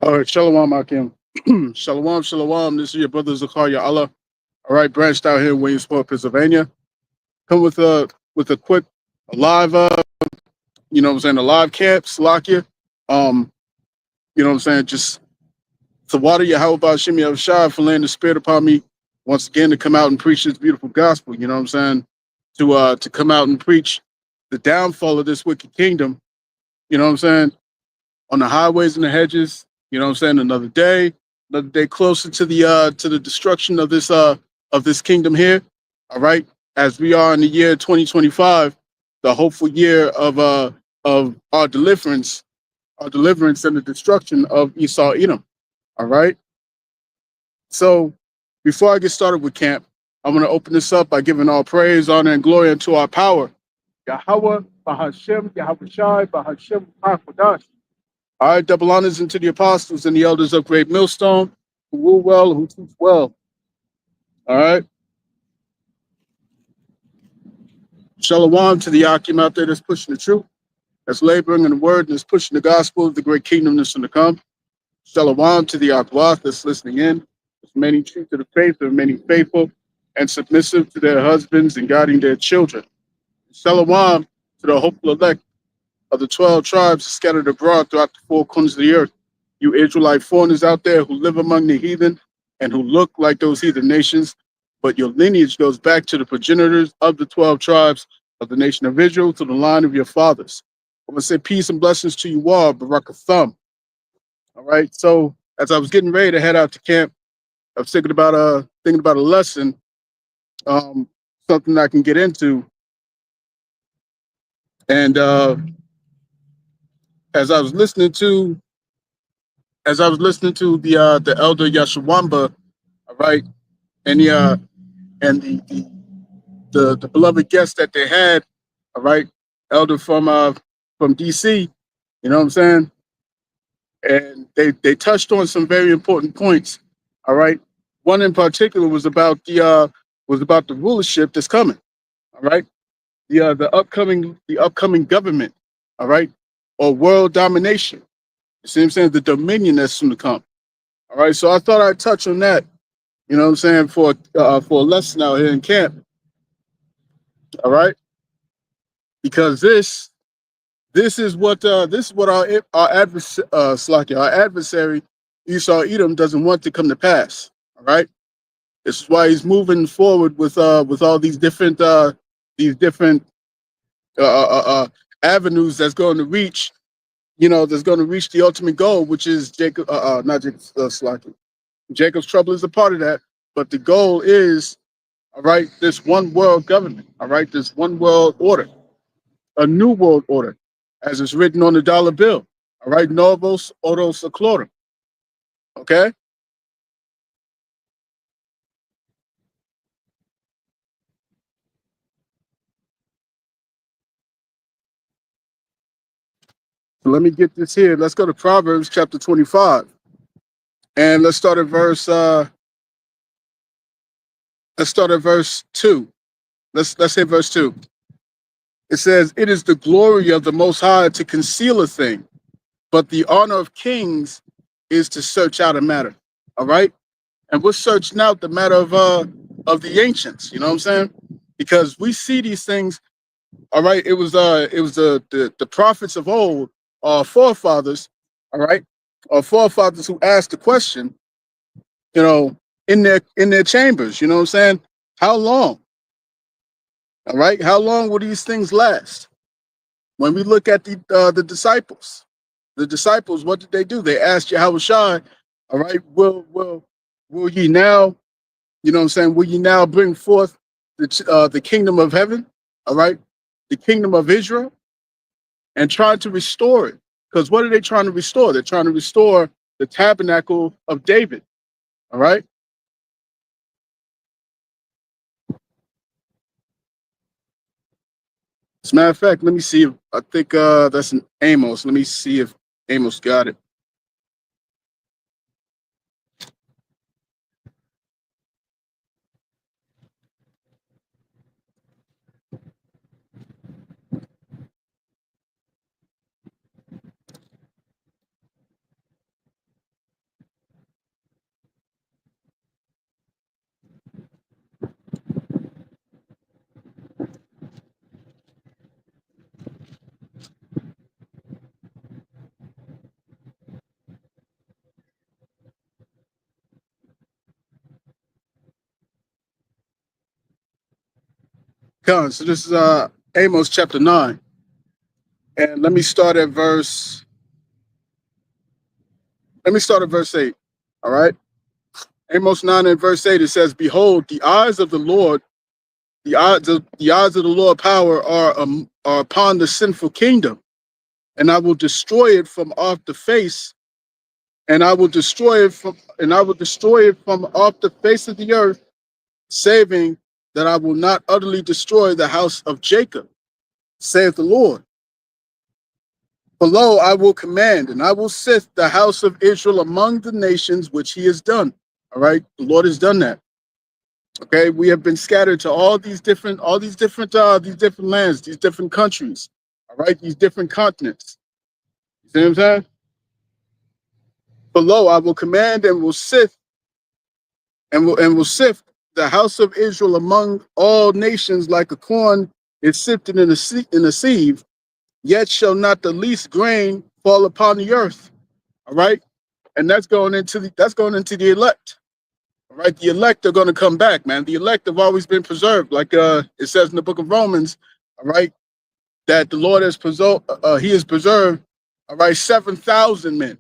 All right, Shalom, Akim. Shalom, Shalom. This is your brother Zakaria Allah. All right, branched out here in Williamsport, Pennsylvania. Come with a quick live what I'm saying, a live camp, Salakia. Um, what I'm saying, just to water your how about Shimmy of Shai for laying the spirit upon me once again to come out and preach this beautiful gospel, you know what I'm saying? To come out and preach the downfall of this wicked kingdom, you know what I'm saying, on the highways and the hedges, you know what I'm saying, another day closer to the destruction of this kingdom here. All right. As we are in the year 2025, the hopeful year of our deliverance and the destruction of Esau Edom. All right. So before I get started with camp, I'm going to open this up by giving all praise, honor, and glory unto our power. Yahweh, Bahashem, Yahweh Shai, Bahashem, Hakodash. All right, double honors into the apostles and the elders of Great Millstone, who rule well, who teach well. All right. Shalom to the Akim out there that's pushing the truth, that's laboring in the word, and that's pushing the gospel of the great kingdom that's going to come. Shalom to the Akwath that's listening in. There's many true to the faith, there are many faithful and submissive to their husbands and guiding their children. Shalom to the hopeful elect of the 12 tribes scattered abroad throughout the four corners of the earth. You Israelite foreigners out there who live among the heathen and who look like those heathen nations, but your lineage goes back to the progenitors of the 12 tribes of the nation of Israel, to the line of your fathers. I'm going to say peace and blessings to you all, Barak Thumb. All right. So as I was getting ready to head out to camp, I was thinking about a lesson, something I can get into. And as I was listening to the elder Yashawamba, all right, and the beloved guest that they had, all right, elder from DC, you know what I'm saying? And they touched on some very important points. All right. One in particular was about the rulership that's coming. All right. The upcoming government, all right, or world domination. You see what I'm saying? The dominion that's soon to come. All right. So I thought I'd touch on that, you know what I'm saying, for a lesson out here in camp. All right. Because this is what our adversary Esau Edom doesn't want to come to pass. All right. This is why he's moving forward with all these different uh, uh, uh, avenues that's going to reach, the ultimate goal, which is Jacob, not Jacob, Slaki. Jacob's trouble is a part of that, but the goal is, all right, this one world government, all right, this one world order, a new world order, as it's written on the dollar bill, all right, Novos Ordo Seclorum, okay? So let me get this here. Let's go to Proverbs chapter 25. And let's start at verse 2. Let's hit verse 2. It says, "It is the glory of the Most High to conceal a thing, but the honor of kings is to search out a matter." All right? And we're searching out the matter of the ancients, you know what I'm saying? Because we see these things, all right. It was the prophets of old, our forefathers, all right, our forefathers who asked the question, you know, in their chambers, you know what I'm saying? How long? All right, how long will these things last? When we look at the disciples, what did they do? They asked Yahweh Shai, all right, will ye now, you know what I'm saying? Will ye now bring forth the kingdom of heaven, all right, the kingdom of Israel, and try to restore it? Because what are they trying to restore? They're trying to restore the tabernacle of David, all right. As a matter of fact, let me see if I think that's an Amos. Let me see if Amos got it. So this is Amos chapter 9. And let me start at verse 8. All right. Amos 9 and verse 8, it says, "Behold, the eyes of the Lord, the eyes of the Lord power are upon the sinful kingdom, and I will destroy it from off the face, and I will destroy it from off the face of the earth, saving that I will not utterly destroy the house of Jacob, saith the Lord. For lo, I will command, and I will sift the house of Israel among the nations which he has done." All right, the Lord has done that. Okay, we have been scattered to all these different lands, these different countries. All right, these different continents. You see what I'm saying? For lo, I will command and will sift will sift the house of Israel among all nations like a corn is sifted in a sieve. Yet shall not the least grain fall upon the earth. All right, and that's going into the elect. All right, the elect are going to come back, man. The elect have always been preserved, like it says in the book of Romans. All right, that the Lord has preserved. He has preserved. All right, 7,000 men.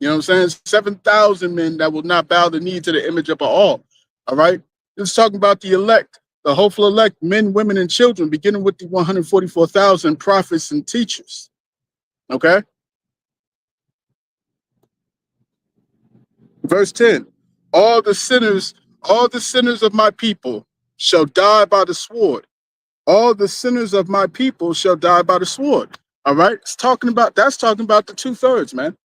You know what I'm saying? 7,000 men that will not bow the knee to the image of Baal. All right, it's talking about the elect, the hopeful elect, men, women, and children, beginning with the 144,000 prophets and teachers. Okay. Verse 10, all the sinners of my people shall die by the sword. All the sinners of my people shall die by the sword. All right. That's talking about the 2/3, man.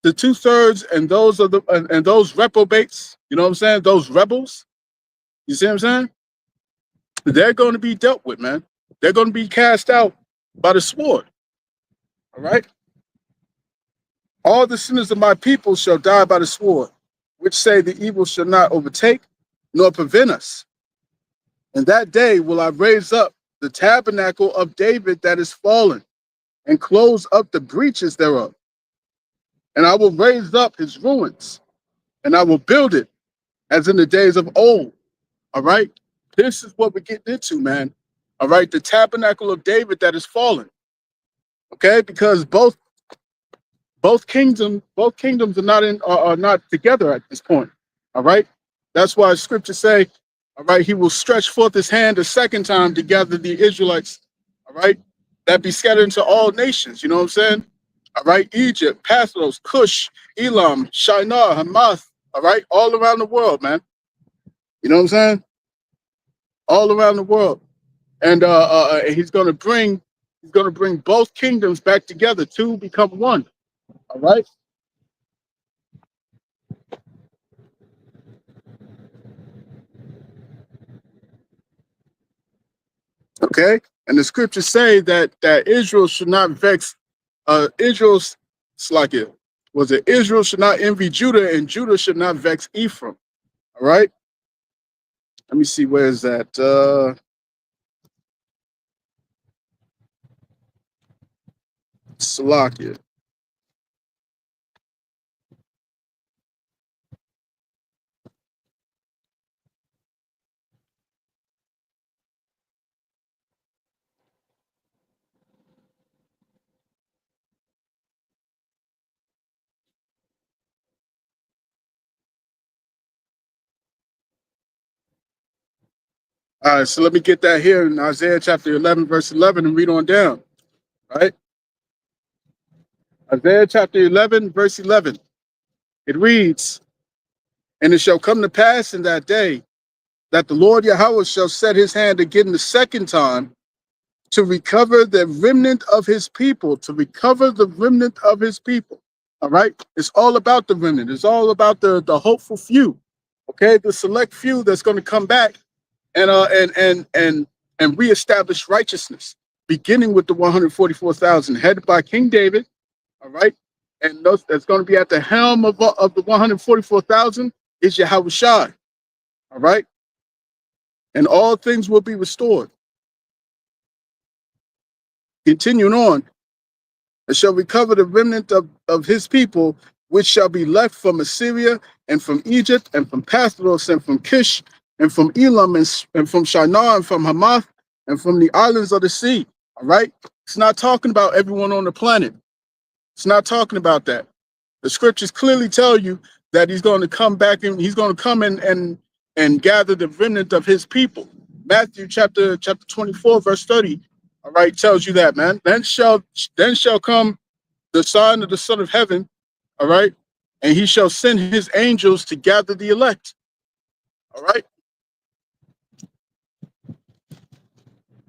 The 2/3 and those reprobates, you know what I'm saying? Those rebels, you see what I'm saying? They're going to be dealt with, man. They're going to be cast out by the sword. All right. All the sinners of my people shall die by the sword, which say the evil shall not overtake nor prevent us. And that day will I raise up the tabernacle of David that is fallen, and close up the breaches thereof. And I will raise up his ruins, and I will build it as in the days of old. All right. This is what we're getting into, man. All right. The tabernacle of David that is fallen. Okay. Because both kingdoms are not together at this point. All right. That's why scriptures say, all right, he will stretch forth his hand a second time to gather the Israelites. All right. That be scattered into all nations. You know what I'm saying? All right. Egypt, Pathros, Cush, Elam, Shinar, Hamath. All right. All around the world, man. You know what I'm saying? All around the world. And he's going to bring both kingdoms back together. Two become one. All right. Okay. And the scriptures say that Israel should not vex Israel's Slakia. Was it Israel should not envy Judah, and Judah should not vex Ephraim. All right. Let me see, where is that? Salakia. All right, so let me get that here in Isaiah chapter 11, verse 11, and read on down. All right. Isaiah chapter 11, verse 11. It reads, "And it shall come to pass in that day that the Lord Yahweh shall set his hand again the second time to recover the remnant of his people," to recover the remnant of his people. All right. It's all about the remnant. It's all about the hopeful few. Okay. The select few that's going to come back and reestablish righteousness, beginning with the 144,000 headed by King David. All right. And that's going to be at the helm of the 144,000 is Yahweh Shai. All right. And all things will be restored. Continuing on, and shall recover the remnant of his people, which shall be left from Assyria and from Egypt and from Pathros and from Kish and from Elam and from Shinar and from Hamath and from the islands of the sea. All right. It's not talking about everyone on the planet. It's not talking about that. The scriptures clearly tell you that he's going to come back and he's going to come and gather the remnant of his people. Matthew chapter 24, verse 30. All right, tells you that, man. Then shall come the sign of the Son of Heaven, all right, and he shall send his angels to gather the elect. All right.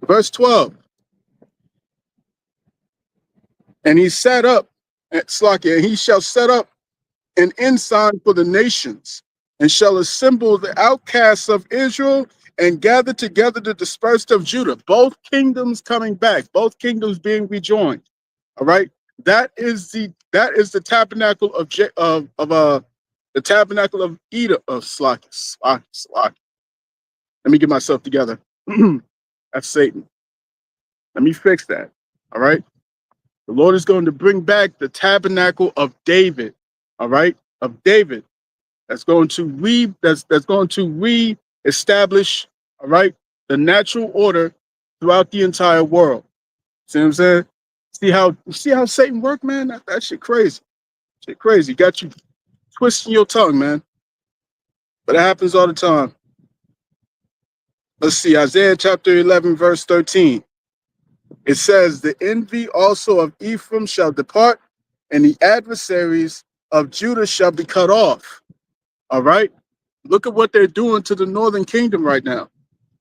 Verse 12. And he set up, Slakia, and he shall set up an ensign for the nations, and shall assemble the outcasts of Israel and gather together the dispersed of Judah. Both kingdoms coming back, both kingdoms being rejoined. All right. That is the tabernacle of the tabernacle of Edom of Slakia. Let me get myself together. That's Satan. Let me fix that. All right. The Lord is going to bring back the tabernacle of David. All right, of David. That's going to reestablish, all right, the natural order throughout the entire world. See what I'm saying? See how Satan worked, man? That shit crazy. Shit crazy. Got you twisting your tongue, man. But it happens all the time. Let's see, Isaiah chapter 11, verse 13. It says, the envy also of Ephraim shall depart, and the adversaries of Judah shall be cut off. All right. Look at what they're doing to the northern kingdom right now,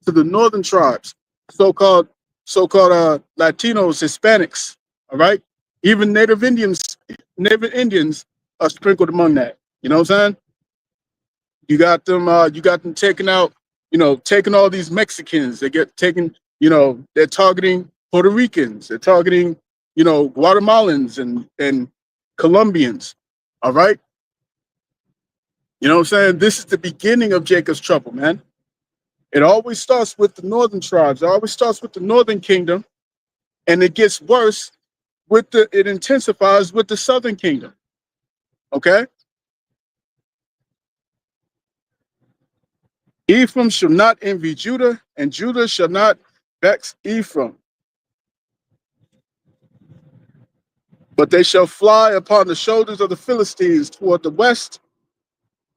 to the northern tribes, so-called Latinos, Hispanics. All right. Even Native Indians are sprinkled among that. You know what I'm saying? You got them taking out, taking all these Mexicans. They get taken, they're targeting Puerto Ricans. They're targeting, Guatemalans and Colombians. All right. You know what I'm saying? This is the beginning of Jacob's trouble, man. It always starts with the northern tribes. It always starts with the northern kingdom. And it gets worse it intensifies with the southern kingdom. Okay. Ephraim shall not envy Judah, and Judah shall not vex Ephraim. But they shall fly upon the shoulders of the Philistines toward the west.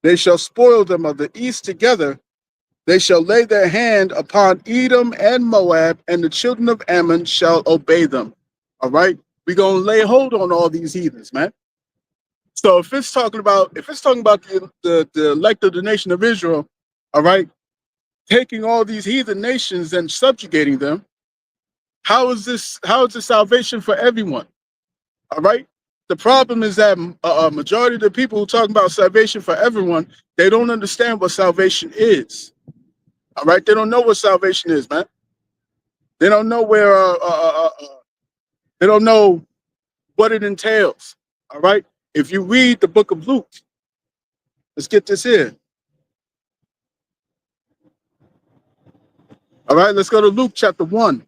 They shall spoil them of the east together. They shall lay their hand upon Edom and Moab, and the children of Ammon shall obey them. All right, we're gonna lay hold on all these heathens, man. So if it's talking about the elect of the nation of Israel, all right, taking all these heathen nations and subjugating them, how is this salvation for everyone? All right. The problem is that a majority of the people who talk about salvation for everyone, they don't understand what salvation is. All right. They don't know what salvation is, man. They don't know they don't know what it entails. All right. If you read the book of Luke, let's get this here. All right. Let's go to Luke chapter 1.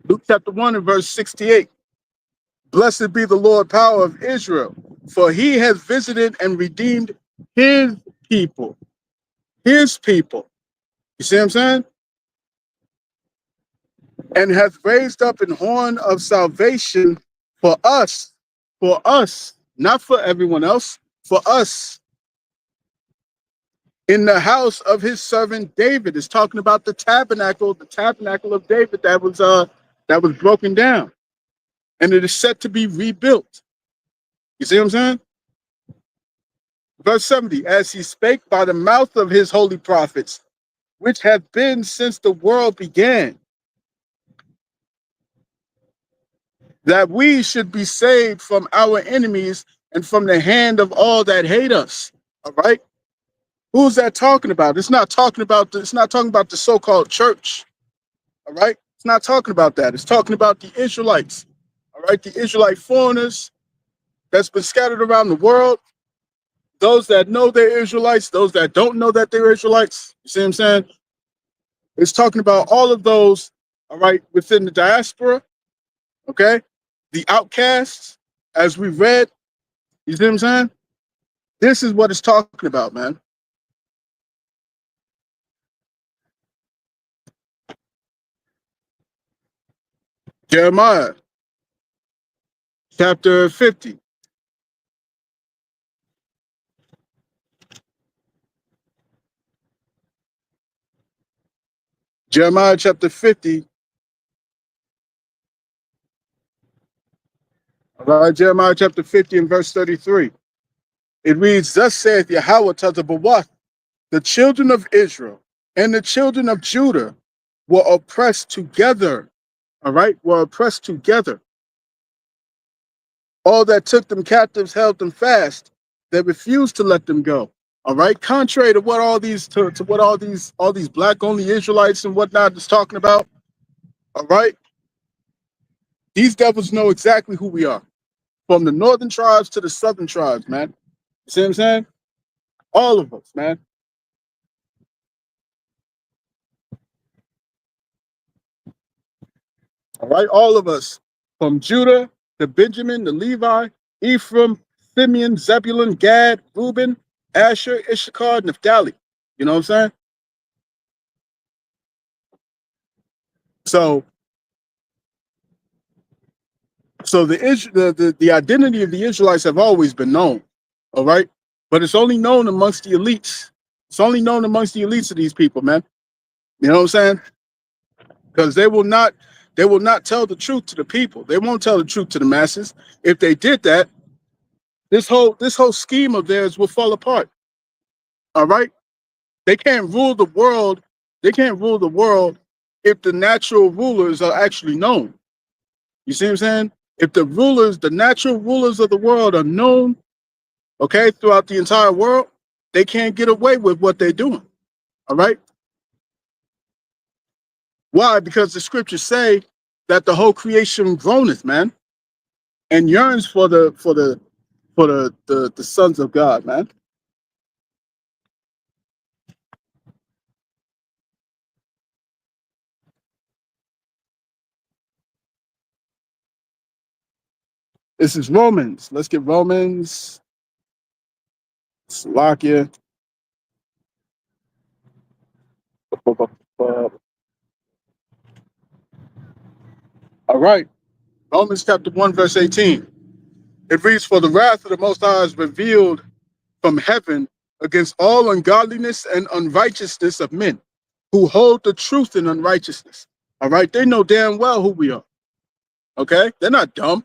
Luke chapter 1 and verse 68. Blessed be the Lord power of Israel, for he has visited and redeemed his people. His people. You see what I'm saying? And hath raised up an horn of salvation for us, not for everyone else, for us. In the house of his servant David. Is talking about the tabernacle of David that was broken down. And it is set to be rebuilt. You see what I'm saying? Verse 70, as he spake by the mouth of his holy prophets, which have been since the world began, that we should be saved from our enemies and from the hand of all that hate us. All right. Who's that talking about? It's not talking about the so-called church. All right. It's not talking about that. It's talking about the Israelites. All right. The Israelite foreigners that's been scattered around the world. Those that know they're Israelites, those that don't know that they're Israelites. You see what I'm saying? It's talking about all of those, all right, within the diaspora, okay? The outcasts, as we read, you see what I'm saying? This is what it's talking about, man. Jeremiah chapter 50. Jeremiah chapter 50. All right, Jeremiah chapter 50 and verse 33. It reads, Thus saith Yahweh to the Bawath, the children of Israel and the children of Judah were oppressed together. All right, were oppressed together. All that took them captives held them fast. They refused to let them go. All right, contrary to what all these to what all these black only Israelites and whatnot is talking about. All right, these devils know exactly who we are, from the northern tribes to the southern tribes, man. You see what I'm saying? All of us, man. All right, all of us, from Judah to Benjamin to Levi, Ephraim, Simeon, Zebulun, Gad, Reuben, Asher, Issachar, Naphtali. You know what I'm saying? So, so the identity of the Israelites have always been known. All right, but it's only known amongst the elites. It's only known amongst the elites of these people, man. You know what I'm saying? Because they will not tell the truth to the people. They won't tell the truth to the masses. If they did that, this whole scheme of theirs will fall apart. All right, they can't rule the world. They can't rule the world if the natural rulers are actually known. You see what I'm saying? If the natural rulers of the world are known, okay, throughout the entire world, they can't get away with what they're doing. All right. Why? Because the scriptures say that the whole creation groaneth, man, and yearns for the sons of God, man. This is Romans. Let's get Romans. Slovakia. All right. Romans chapter 1, verse 18. It reads, For the wrath of the Most High is revealed from heaven against all ungodliness and unrighteousness of men who hold the truth in unrighteousness. All right. They know damn well who we are. Okay. They're not dumb.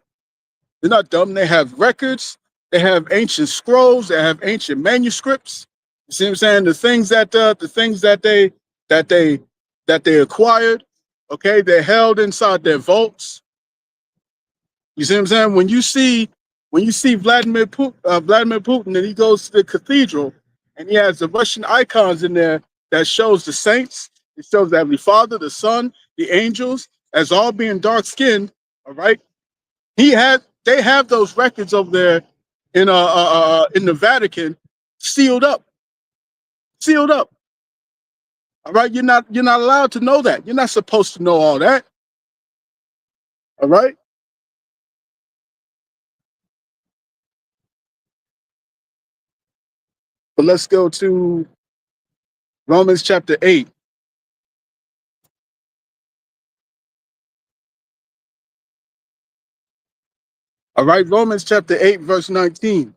They're not dumb. They have records. They have ancient scrolls. They have ancient manuscripts. You see what I'm saying? That they that they acquired. Okay. They're held inside their vaults. You see what I'm saying? When you see Vladimir Putin, and he goes to the cathedral, and he has the Russian icons in there that shows the saints. It shows the Heavenly Father, the Son, the angels, as all being dark skinned. All right, they have those records over there in the Vatican, sealed up, sealed up. All right, you're not allowed to know that. You're not supposed to know all that. All right. But let's go to Romans chapter 8. All right, Romans chapter 8, verse 19.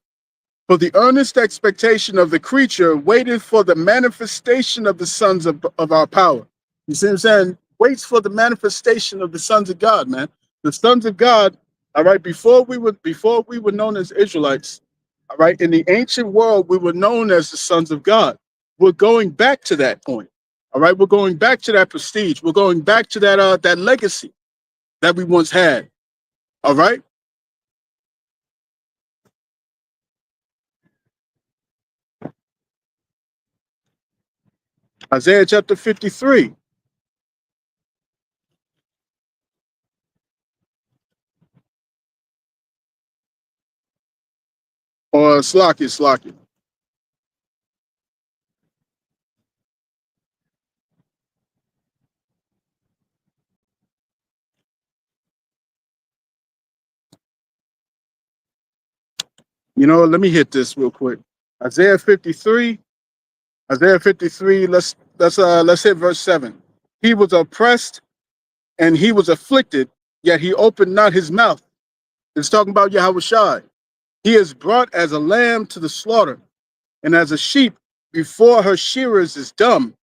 For the earnest expectation of the creature waited for the manifestation of the sons of our power. You see what I'm saying? Waits for the manifestation of the sons of God, man. The sons of God, all right, before we were known as Israelites, all right, in the ancient world, we were known as the sons of God. We're going back to that point. All right, we're going back to that prestige. We're going back to that legacy that we once had. All right. Isaiah chapter 53. Or Slacky. You know, let me hit this real quick. Isaiah 53. Isaiah 53. Let's hit verse 7. He was oppressed and he was afflicted, yet he opened not his mouth. It's talking about Yahweh Shai. He is brought as a lamb to the slaughter, and as a sheep before her shearers is dumb.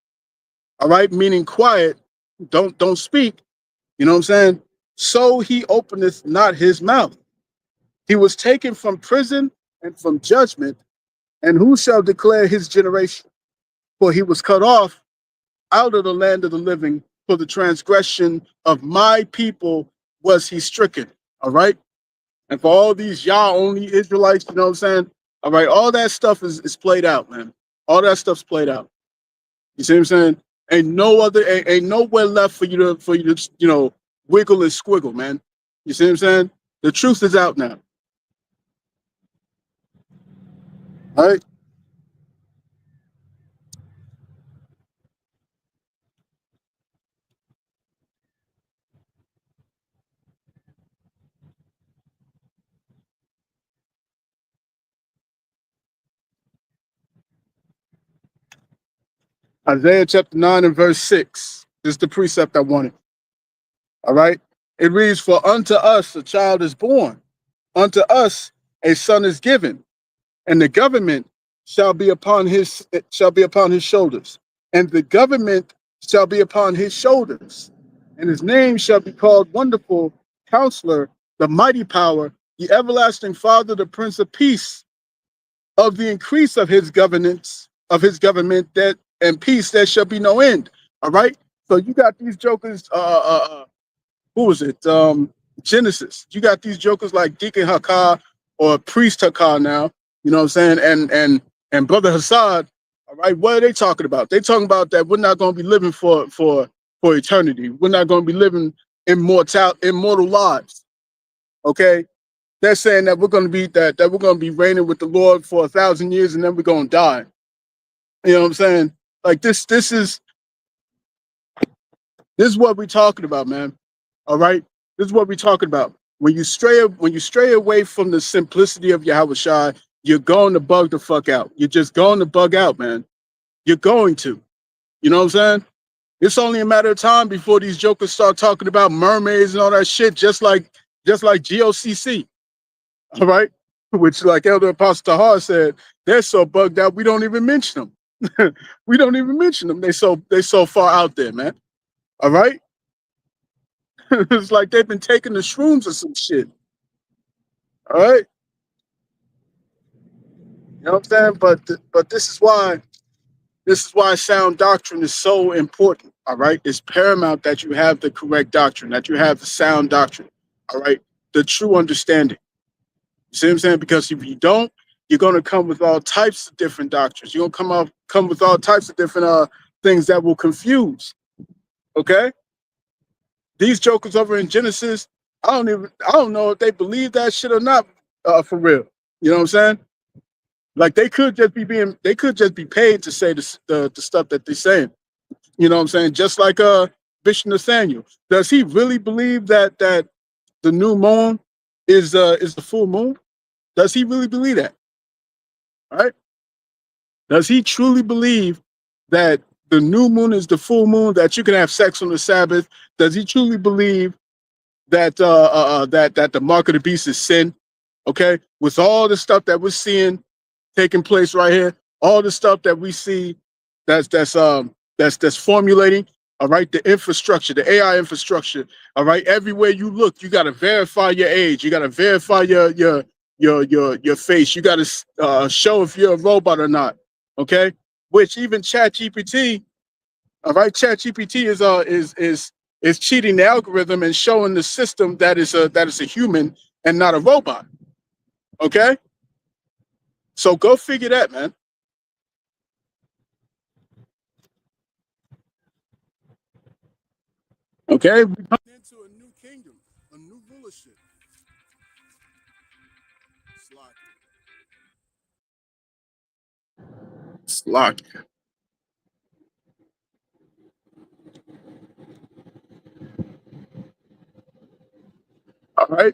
All right, meaning quiet, don't speak. You know what I'm saying? So he openeth not his mouth. He was taken from prison and from judgment, and who shall declare his generation? For he was cut off out of the land of the living. For the transgression of my people was he stricken. All right. And for all these Yah only Israelites, you know what I'm saying? All right, all that stuff is played out, man. All that stuff's played out. You see what I'm saying? Ain't nowhere left for you to wiggle and squiggle, man. You see what I'm saying? The truth is out now. All right. Isaiah chapter 9 and verse 6. This is the precept I wanted. All right. It reads, For unto us a child is born, unto us a son is given, and the government shall be upon his shoulders, and the government shall be upon his shoulders, and his name shall be called Wonderful Counselor, the Mighty Power, the Everlasting Father, the Prince of Peace. Of the increase of his government that and peace there shall be no end. All right. So you got these jokers. Who was it? Genesis. You got these jokers like Deacon Hakar or Priest Hakar now. You know what I'm saying? And Brother Hassad. All right, what are they talking about? They talking about that we're not going to be living for eternity. We're not going to be living immortal lives. Okay, they're saying that we're going to be that we're going to be reigning with the Lord for 1,000 years and then we're going to die. You know what I'm saying? Like this is what we're talking about, man. All right, this is what we're talking about. When you stray away from the simplicity of Yahweh Shai, you're going to bug the fuck out. You're just going to bug out, man. You're going to. You know what I'm saying? It's only a matter of time before these jokers start talking about mermaids and all that shit, just like GOCC. All right, which like Elder Apostle Tahar said, they're so bugged out we don't even mention them. We don't even mention them. They so far out there, man. All right. It's like they've been taking the shrooms or some shit. All right. You know what I'm saying? But this is why sound doctrine is so important. All right. It's paramount that you have the correct doctrine, that you have the sound doctrine. All right. The true understanding. You see what I'm saying? Because if you don't, you're gonna come with all types of different doctrines. You're gonna come with all types of different things that will confuse. Okay? These jokers over in Genesis, I don't know if they believe that shit or not, for real. You know what I'm saying? Like they could just be paid to say the stuff that they're saying. You know what I'm saying? Just like Bishop Nathaniel. Does he really believe that the new moon is the full moon? Does he really believe that? All right? Does he truly believe that the new moon is the full moon, that you can have sex on the Sabbath? Does he truly believe that the mark of the beast is sin? Okay, with all the stuff that we're seeing taking place right here, all the stuff that we see that's formulating. All right, the infrastructure, the AI infrastructure. All right, everywhere you look, you got to verify your age. You got to verify your face. You got to show if you're a robot or not. Okay, which even ChatGPT. All right, ChatGPT is cheating the algorithm and showing the system that is a human and not a robot. Okay, so go figure that, man. Okay, we come into a new kingdom, a new rulership. Slack, slack. All right.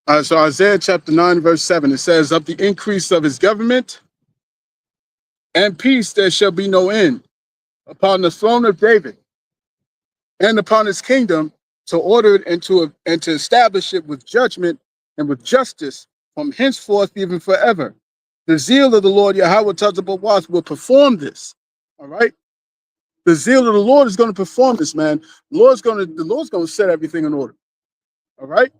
So Isaiah chapter 9, verse 7, it says, of the increase of his government and peace there shall be no end upon the throne of David and upon his kingdom, to order it and to establish it with judgment and with justice from henceforth even forever. The zeal of the Lord Yahweh Tazabawath will perform this. All right. The zeal of the Lord is going to perform this, man. The Lord's going to set everything in order. All right.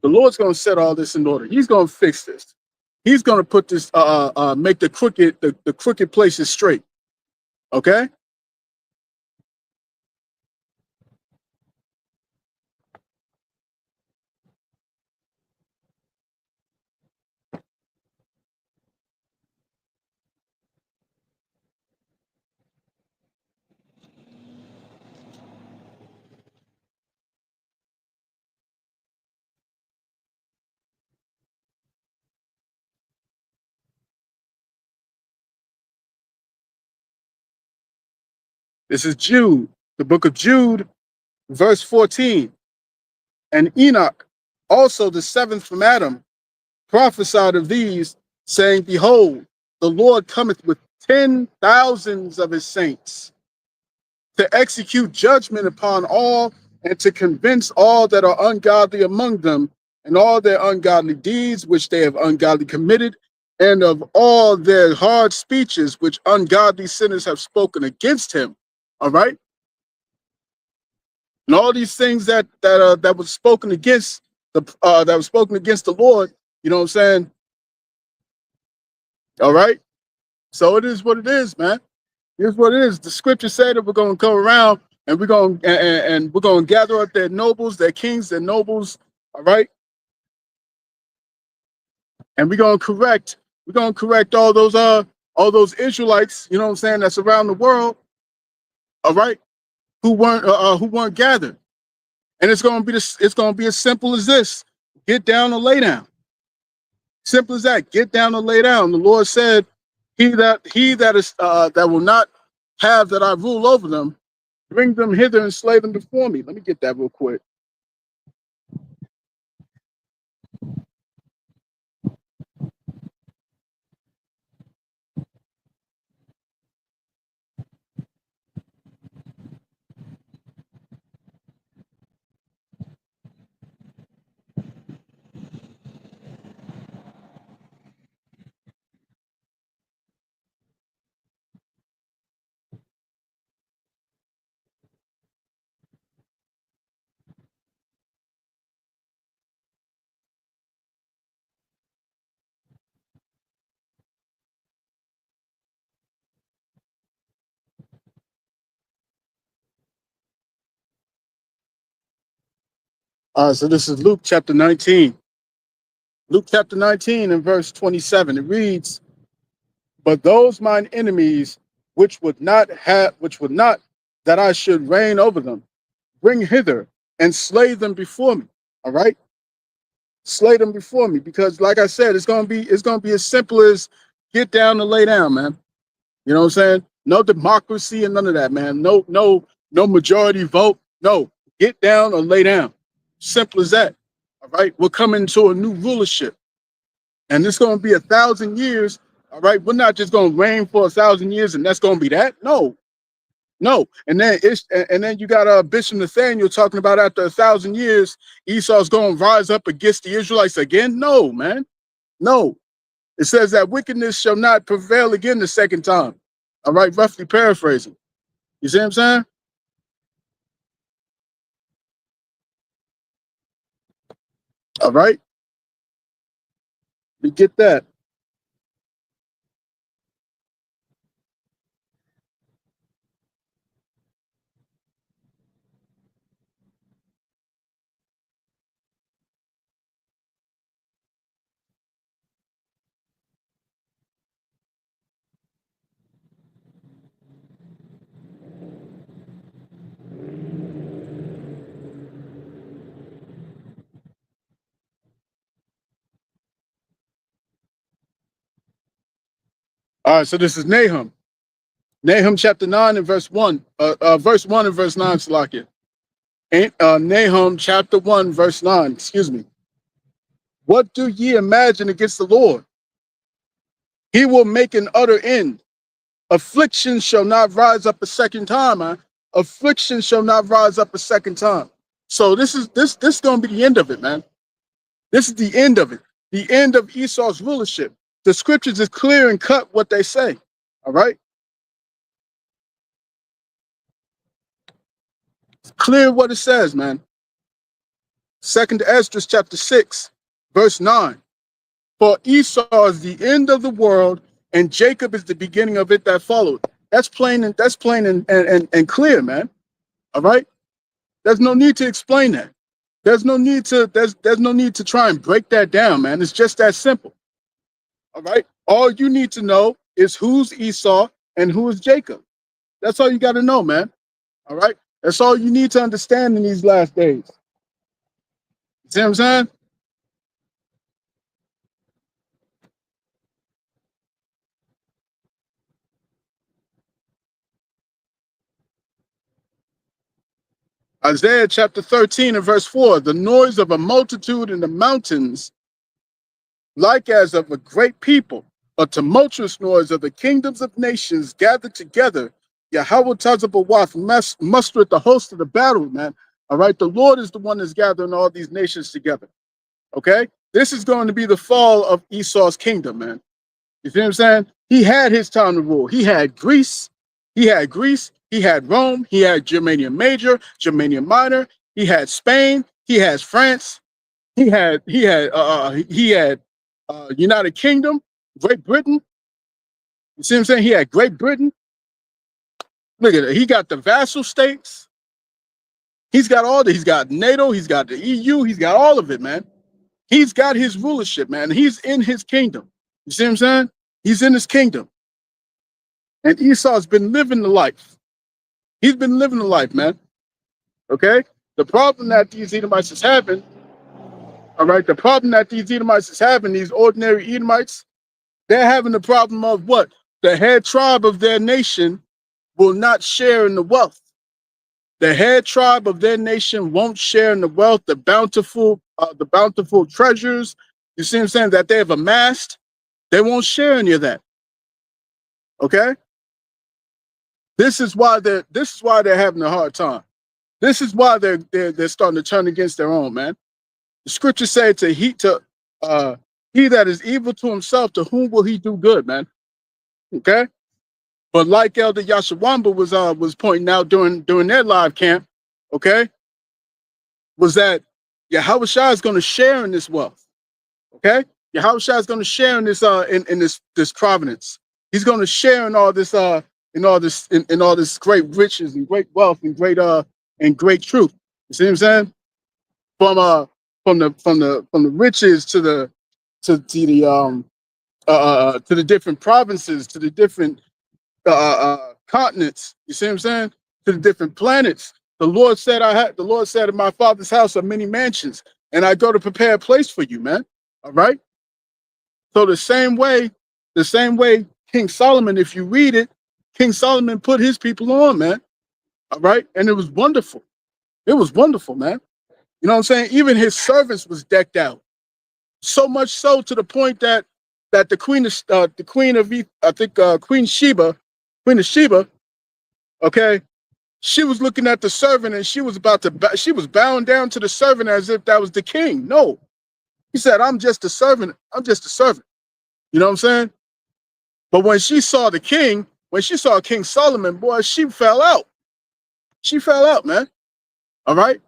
The Lord's going to set all this in order. He's going to fix this. He's going to put this, make the crooked places straight. Okay. This is Jude, the book of Jude, verse 14. And Enoch, also the seventh from Adam, prophesied of these, saying, behold, the Lord cometh with 10,000s of his saints to execute judgment upon all and to convince all that are ungodly among them and all their ungodly deeds which they have ungodly committed, and of all their hard speeches which ungodly sinners have spoken against him. All right. And all these things that was spoken against the Lord, you know what I'm saying? All right. So it is what it is, man. Here's what it is. The scripture said that we're going to come around and we're going to gather up their nobles, their kings, their nobles. All right. And we're going to correct all those Israelites, you know what I'm saying, that's around the world. All right. Who weren't gathered. And it's going to be as simple as this. Get down and lay down. Simple as that. Get down and lay down. The Lord said, he that is that will not have that I rule over them, bring them hither and slay them before me. Let me get that real quick. So this is Luke chapter 19. Luke chapter 19 and verse 27. It reads, but those mine enemies which would not that I should reign over them, bring hither and slay them before me. All right. Slay them before me, because like I said, it's gonna be as simple as get down and lay down, man. You know what I'm saying? No democracy and none of that, man. No majority vote. No, get down or lay down. Simple as that. All right. We're coming to a new rulership. And it's gonna be 1,000 years. All right. We're not just gonna reign for 1,000 years and that's gonna be that. No. No, and then you got Bishop Nathaniel talking about after 1,000 years, Esau's going to rise up against the Israelites again. No, man, no. It says that wickedness shall not prevail again the second time. All right, roughly paraphrasing. You see what I'm saying? All right, we get that. All right, so this is Nahum. Nahum chapter 9 and verse 1. Verse 1 and verse 9, Salakia. Nahum chapter 1, verse 9. Excuse me. What do ye imagine against the Lord? He will make an utter end. Affliction shall not rise up a second time, man. Affliction shall not rise up a second time. So this gonna be the end of it, man. This is the end of it. The end of Esau's rulership. The scriptures is clear and cut what they say. All right. It's clear what it says, man. Second Esdras chapter 6, verse 9. For Esau is the end of the world, and Jacob is the beginning of it that followed. That's plain and clear, man. All right. There's no need to explain that. There's no need to try and break that down, man. It's just that simple. All right. All you need to know is who's Esau and who is Jacob. That's all you got to know, man. All right. That's all you need to understand in these last days. You see what I'm saying? Isaiah chapter 13 and verse 4, the noise of a multitude in the mountains, like as of a great people, a tumultuous noise of the kingdoms of nations gathered together. Yahweh Tazabawath mustereth the host of the battle, man. All right, the Lord is the one that's gathering all these nations together. Okay, this is going to be the fall of Esau's kingdom, man. You see what I'm saying? He had his time to rule. He had Greece, he had Rome, he had Germania Major, Germania Minor, he had Spain, he has France, he had United Kingdom, Great Britain. You see what I'm saying? He had Great Britain. Look at it. He got the vassal states. He's got all the. He's got NATO. He's got the EU. He's got all of it, man. He's got his rulership, man. He's in his kingdom. You see what I'm saying? He's in his kingdom. And Esau's been living the life. He's been living the life, man. Okay? The problem that these Edomites is having, all right, the problem that these Edomites is having, these ordinary Edomites, they're having the problem of what? The head tribe of their nation will not share in the wealth. The head tribe of their nation won't share in the wealth, the bountiful treasures, you see what I'm saying, that they have amassed. They won't share any of that. Okay? This is why they're having a hard time. This is why they're starting to turn against their own, man. The scriptures say he that is evil to himself, to whom will he do good, man? Okay? But like Elder Yashawamba was pointing out during their live camp, okay, was that Yahweh Shai is going to share in this wealth. Okay? Yahweh Shai is going to share in this in this providence. He's going to share in all this in all this great riches and great wealth and great truth. You see what I'm saying? From the riches to the different provinces, to the different continents. You see what I'm saying? To the different planets. The Lord said, in my Father's house are many mansions, and I go to prepare a place for you, man. All right. So the same way King Solomon, if you read it, King Solomon put his people on, man. All right. And it was wonderful. It was wonderful, man. You know what I'm saying? Even his servants was decked out. So much so to the point that the Queen of Sheba, okay, she was looking at the servant and she was bowing down to the servant as if that was the king. No, he said, I'm just a servant. I'm just a servant. You know what I'm saying? But when she saw the king, when she saw King Solomon, boy, she fell out. She fell out, man. All right.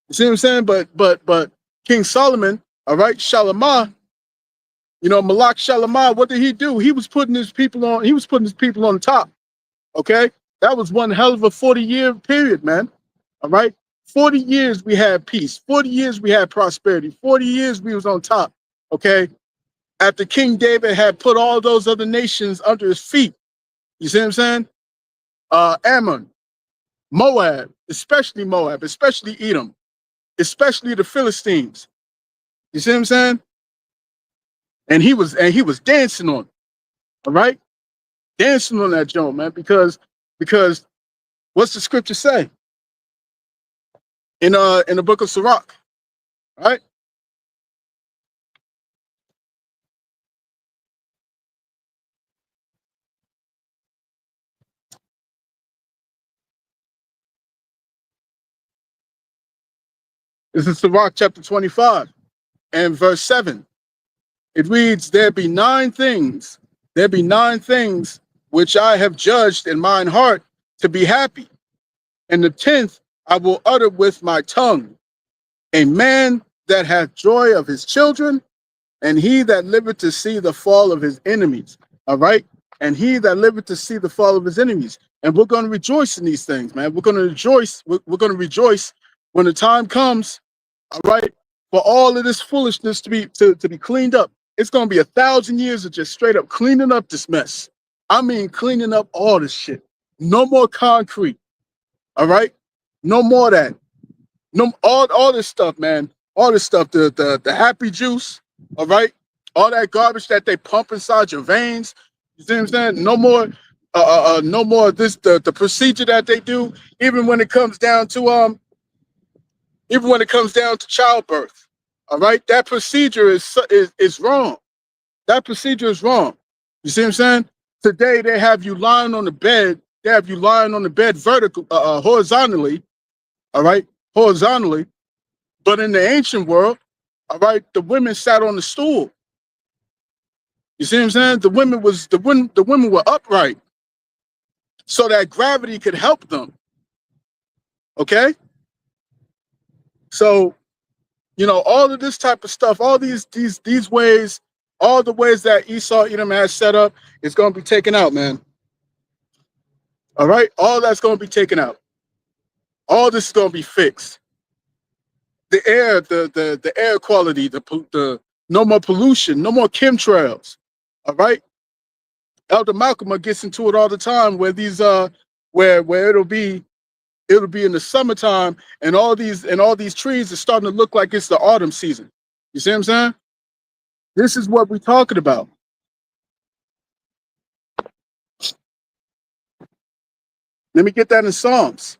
You see what I'm saying? But King Solomon, all right, Shalimah, Malak Shalimah, what did he do? He was putting his people on top. Okay? That was one hell of a 40-year period, man. All right? 40 years we had peace. 40 years we had prosperity. 40 years we was on top. Okay? After King David had put all those other nations under his feet. You see what I'm saying? Ammon, Moab, especially Edom, especially the Philistines. You see what I'm saying? And he was dancing on it. All right? Dancing on that joint, man, because what's the scripture say? in the book of Sirach, right? This is Sirach chapter 25 and verse 7. It reads, there be 9 things which I have judged in mine heart to be happy, and the 10th I will utter with my tongue. A man that hath joy of his children, and he that liveth to see the fall of his enemies. All right? And he that liveth to see the fall of his enemies. And we're going to rejoice in these things, man. We're going to rejoice. We're going to rejoice when the time comes, all right, for all of this foolishness to be cleaned up. It's going to be 1,000 years of just straight up cleaning up this mess. I mean, cleaning up all this shit. No more concrete. All right? No more of that. No, all this stuff, man. All this stuff, the happy juice, all right? All that garbage that they pump inside your veins. You see what I'm saying? No more of this, the procedure that they do, even when it comes down to childbirth. All right? That procedure is wrong. That procedure is wrong. You see what I'm saying? Today they have you lying on the bed. They have you lying on the bed vertical, horizontally, all right? Horizontally. But in the ancient world, all right, the women sat on the stool. You see what I'm saying? The women were upright so that gravity could help them. Okay? So, all of this type of stuff, all these ways, all the ways that Esau Edom has set up is going to be taken out, man. All right? All that's going to be taken out. All this is going to be fixed. The air, the air quality, the no more pollution, no more chemtrails. All right. Elder Malcolm gets into it all the time where these where it'll be in the summertime and all these trees are starting to look like it's the autumn season. You see what I'm saying? This is what we're talking about. Let me get that in Psalms.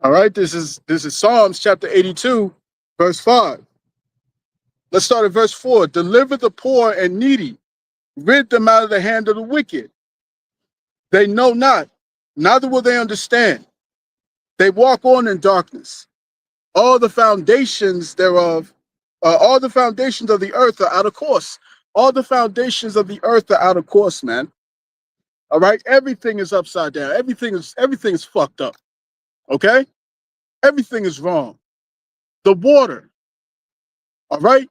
All right, this is Psalms chapter 82, verse 5. Let's start at verse 4. Deliver the poor and needy, rid them out of the hand of the wicked. They know not, neither will they understand. They walk on in darkness. All the foundations thereof, all the foundations of the earth are out of course. All the foundations of the earth are out of course, man. All right, everything is upside down. Everything is fucked up. Okay, everything is wrong. The water, all right.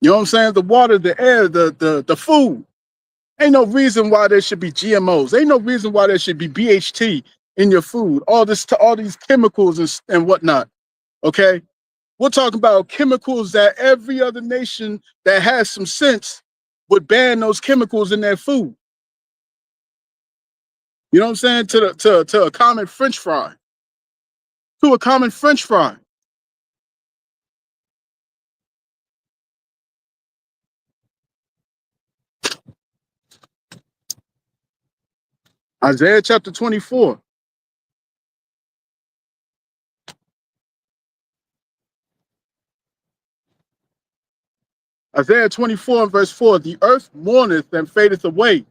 You know what I'm saying? The water, the air, the food. Ain't no reason why there should be GMOs. Ain't no reason why there should be BHT in your food. All these chemicals and whatnot. Okay, we're talking about chemicals that every other nation that has some sense would ban those chemicals in their food. You know what I'm saying? To a common French fry. To a common French fry. Isaiah chapter 24. Isaiah 24 and verse 4. The earth mourneth and fadeth away.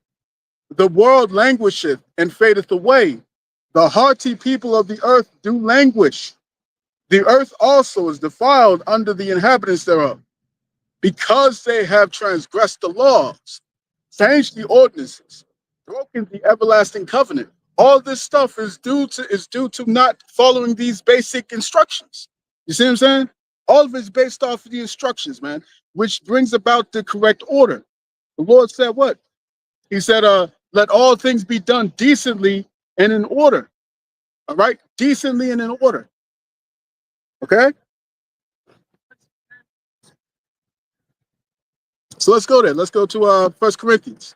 The world languisheth and fadeth away. The haughty people of the earth do languish. The earth also is defiled under the inhabitants thereof, because they have transgressed the laws, changed the ordinances, broken the everlasting covenant. All this stuff is due to not following these basic instructions. You see what I'm saying? All of it's based off of the instructions, man, which brings about the correct order. The Lord said what? He said, let all things be done decently and in order. All right? Decently and in order. Okay? So let's go there. Let's go to 1 Corinthians.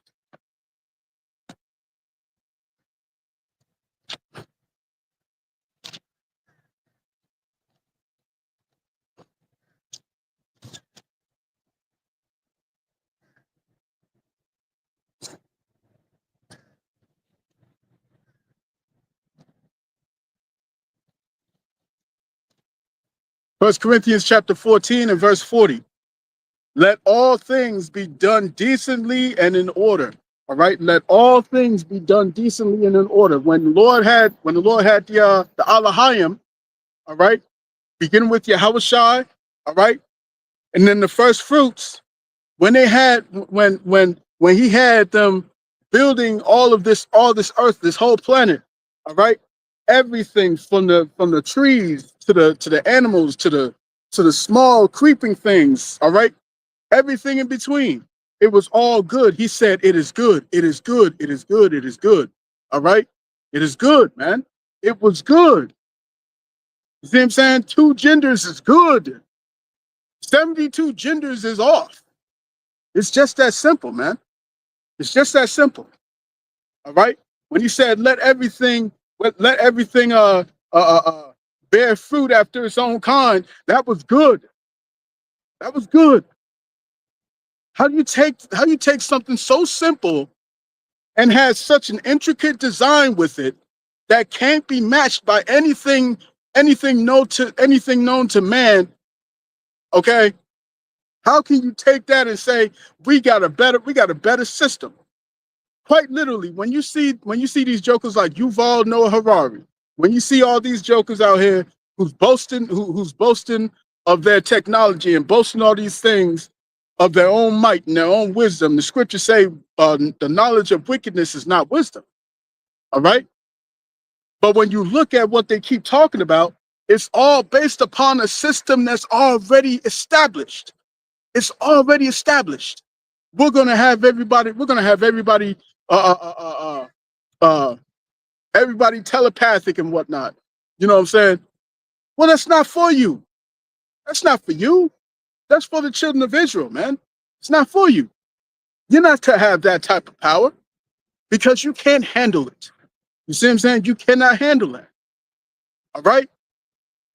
First Corinthians chapter 14 and verse 40. Let all things be done decently and in order. All right. Let all things be done decently and in order. When the Lord had the Alahayim, all right, beginning with Yahushai, all right, and then the first fruits, when they had when he had them building all this earth, this whole planet, all right, everything from the trees to the animals to the small creeping things, all right, everything in between, it was all good. He said, "It is good. It is good. It is good. It is good." All right, it is good, man. It was good. You see what I'm saying? 2 genders is good. 72 genders is off. It's just that simple, man. It's just that simple. All right. When he said, "Let everything bear fruit after its own kind," that was good. That was good. How do you take something so simple and has such an intricate design with it that can't be matched by anything known to man? Okay. How can you take that and say we got a better system? Quite literally, when you see these jokers like Yuval Noah Harari, when you see all these jokers out here who's boasting of their technology and boasting all these things of their own might and their own wisdom, the scriptures say the knowledge of wickedness is not wisdom. All right. But when you look at what they keep talking about, it's all based upon a system that's already established. It's already established. We're gonna have everybody. Everybody telepathic and whatnot. You know what I'm saying? Well, that's not for you. That's not for you. That's for the children of Israel, man. It's not for you. You're not to have that type of power because you can't handle it. You see what I'm saying? You cannot handle that. All right.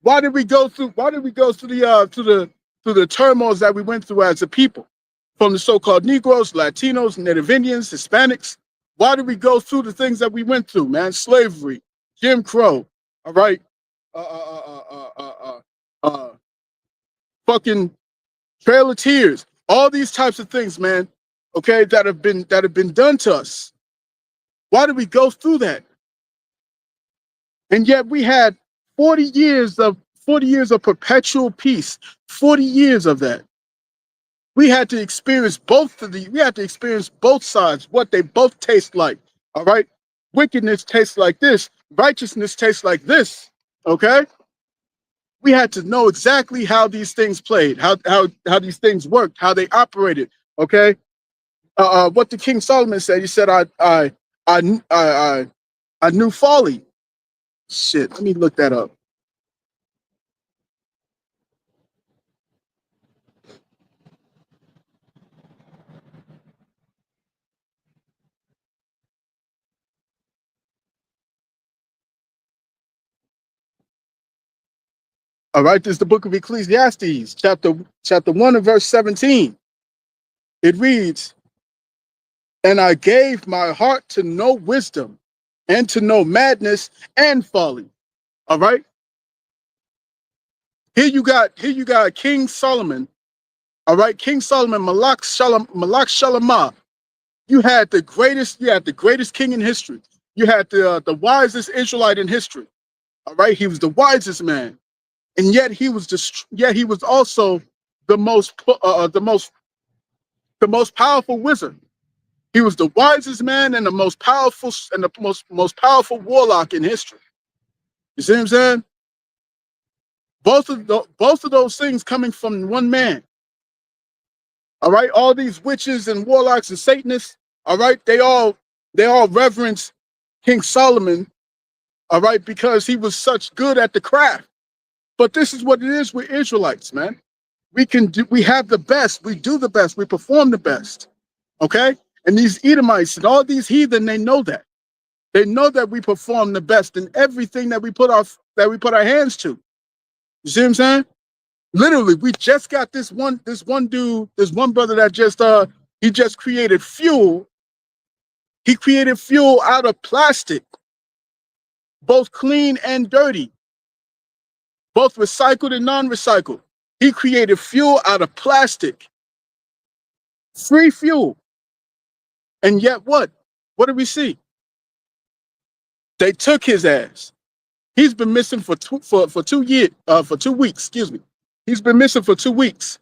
Why did we go through the turmoils that we went through as a people? From the so-called Negroes, Latinos, Native Indians, Hispanics. Why did we go through the things that we went through, man? Slavery, Jim Crow, all right, fucking Trail of Tears, all these types of things, man. Okay, that have been done to us. Why did we go through that? And yet we had 40 years of perpetual peace, 40 years of that. We had to experience both sides, what they both taste like. All right. Wickedness tastes like this, righteousness tastes like this. Okay. We had to know exactly how these things played, how these things worked, how they operated. Okay. What the King Solomon said, he said, I knew folly. Shit, let me look that up. All right, this is the book of Ecclesiastes, chapter 1 and verse 17. It reads, "And I gave my heart to know wisdom and to know madness and folly." All right. Here you got King Solomon. All right, King Solomon, Malak Shalamah. You had the greatest king in history. You had the wisest Israelite in history. All right, he was the wisest man, and yet he was also the most powerful wizard. He was the wisest man and the most powerful warlock in history. You see what I'm saying? Both of those things coming from one man. All right, all these witches and warlocks and Satanists. All right, they all reverence King Solomon. All right, because he was such good at the craft. But this is what it is with Israelites, man. We have the best, we do the best, we perform the best. Okay, and these Edomites and all these heathen, they know that. They know that we perform the best in everything that we put our hands to. You see what I'm saying? Literally, we just got this one brother that he just created fuel. He created fuel out of plastic, both clean and dirty. both recycled and non-recycled. He created fuel out of plastic, free fuel. And yet what? What do we see? They took his ass. He's been missing for 2 weeks, excuse me. He's been missing for 2 weeks.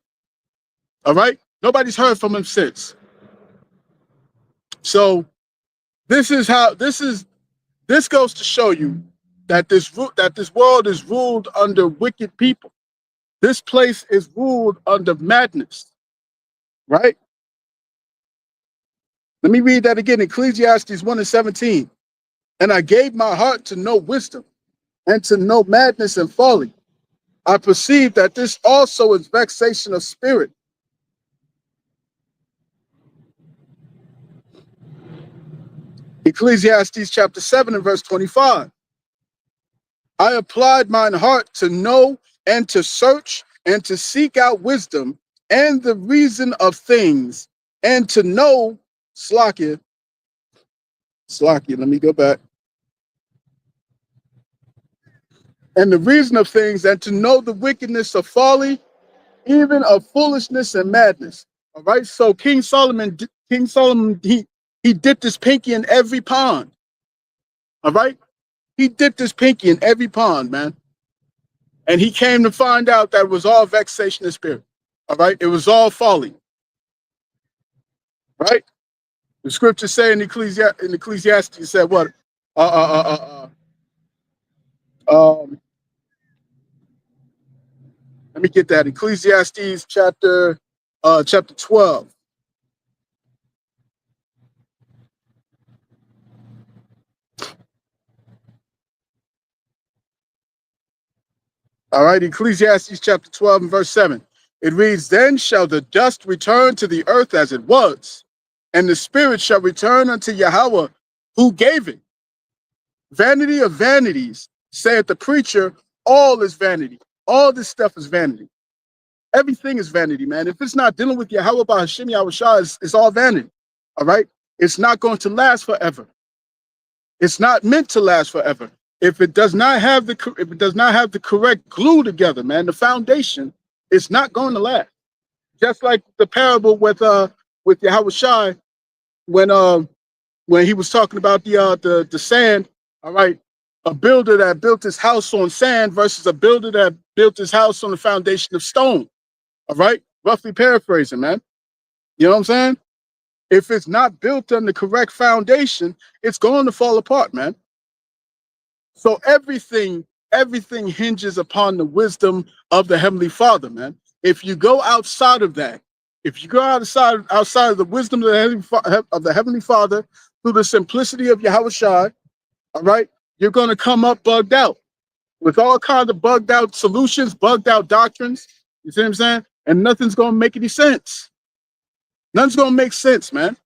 All right? Nobody's heard from him since. So this goes to show you that this world is ruled under wicked people. This place is ruled under madness. Right? Let me read that again. Ecclesiastes 1:17. And I gave my heart to know wisdom and to know madness and folly. I perceive that this also is vexation of spirit. Ecclesiastes chapter 7 and verse 25. I applied mine heart to know and to search and to seek out wisdom and the reason of things and to know Slakia, let me go back. And the reason of things and to know the wickedness of folly, even of foolishness and madness. All right. So King Solomon, he dipped his pinky in every pond. All right. He dipped his pinky in every pond, man. And he came to find out that it was all vexation of spirit. All right. It was all folly. Right. The scriptures say in Ecclesiastes said what? Let me get that. Ecclesiastes chapter 12. All right, Ecclesiastes chapter 12 and verse 7. It reads, then shall the dust return to the earth as it was, and the spirit shall return unto Yahweh who gave it. Vanity of vanities, saith the preacher, all is vanity. All this stuff is vanity. Everything is vanity, man. If it's not dealing with Yahweh by Hashem Yahushua, it's all vanity. All right? It's not going to last forever. It's not meant to last forever. If it does not have the correct glue together, man, the foundation, it's not going to last. Just like the parable with Yahushua when he was talking about the sand. All right, a builder that built his house on sand versus a builder that built his house on the foundation of stone. All right, roughly paraphrasing, man. You know what I'm saying? If it's not built on the correct foundation, it's going to fall apart, man. So everything hinges upon the wisdom of the Heavenly Father, man. If you go outside of that, if you go outside of the wisdom of the Heavenly Father through the simplicity of Yahushua, all right, you're going to come up bugged out with all kinds of bugged out solutions, bugged out doctrines. You see what I'm saying? And nothing's going to make any sense. Nothing's going to make sense, man.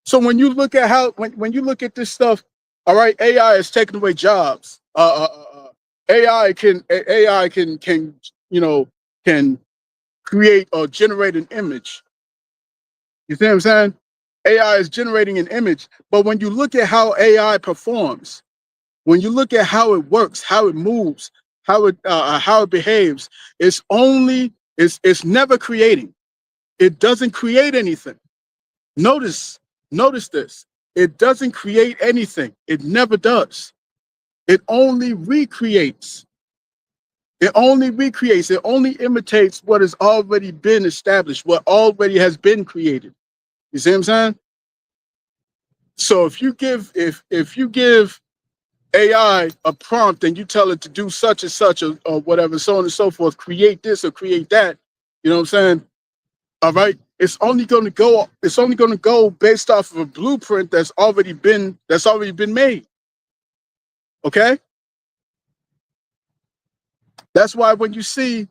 So when you look at when you look at this stuff, all right, AI is taking away jobs. AI can create or generate an image. You see what I'm saying? AI is generating an image, but when you look at how AI performs, when you look at how it works, how it moves, how it behaves, it's never creating. It doesn't create anything. Notice this. It doesn't create anything. It never does. It only recreates. It only recreates. It only imitates what has already been established, what already has been created. You see what I'm saying? So if you give AI a prompt and you tell it to do such and such or whatever, so on and so forth, create this or create that, you know what I'm saying? All right. It's only going to go based off of a blueprint that's already been made. Okay? That's why when you see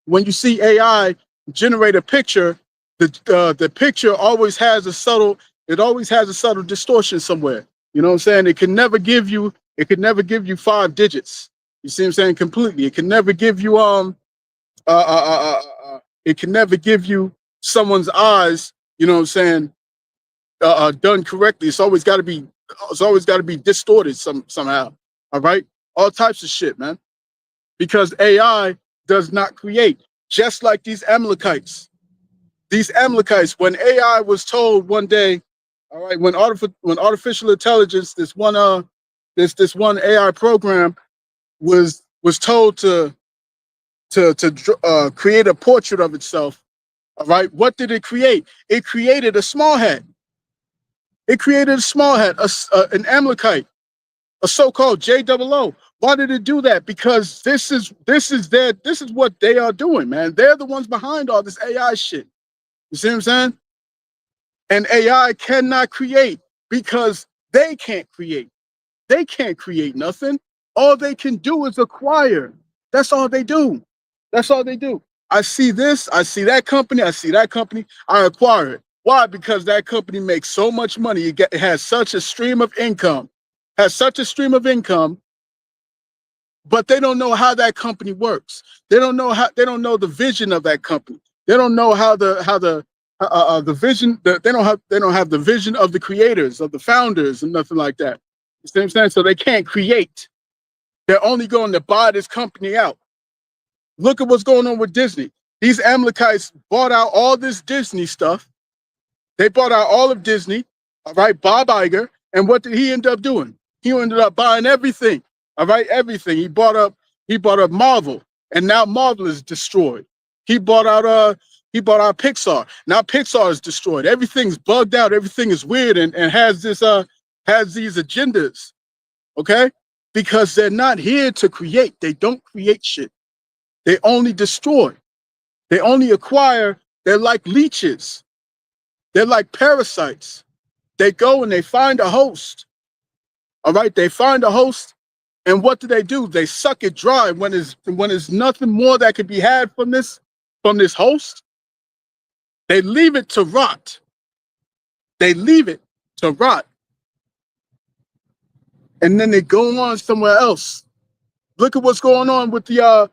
AI generate a picture, the picture always has a subtle distortion somewhere. You know what I'm saying? It can never give you 5 digits. You see what I'm saying? Completely. It can never give you it can never give you someone's eyes, you know what I'm saying, done correctly. It's always got to be distorted somehow. All right? All types of shit, man. because AI does not create. Just like these Amalekites. These Amalekites, when AI was told one day, all right, when artificial intelligence, this one AI program was told to create a portrait of itself. All right, what did it create? It created a small hat. It created a small hat, an Amalekite, a so-called JOO. Why did it do that? Because this is what they are doing, man. They're the ones behind all this AI shit. You see what I'm saying? And AI cannot create because they can't create. They can't create nothing. All they can do is acquire. That's all they do. That's all they do. I see this, I see that company, I acquire it. Why? Because that company makes so much money. It has such a stream of income, but they don't know how that company works. They don't know the vision of that company. They don't know how the vision. They don't have the vision of the creators, of the founders, and nothing like that. You see what I'm saying? So they can't create. They're only going to buy this company out. Look at what's going on with Disney. These Amalekites bought out all this Disney stuff. They bought out all of Disney, all right, Bob Iger. And what did he end up doing? He ended up buying everything, all right, everything. He bought up Marvel, and now Marvel is destroyed. He bought out Pixar. Now Pixar is destroyed. Everything's bugged out. Everything is weird and has these agendas, okay? Because they're not here to create. They don't create shit. They only destroy. They only acquire. They're like leeches. They're like parasites. They go and they find a host. All right, they find a host, and what do? They suck it dry when there's nothing more that can be had from this host. They leave it to rot. They leave it to rot. And then they go on somewhere else. Look at what's going on with the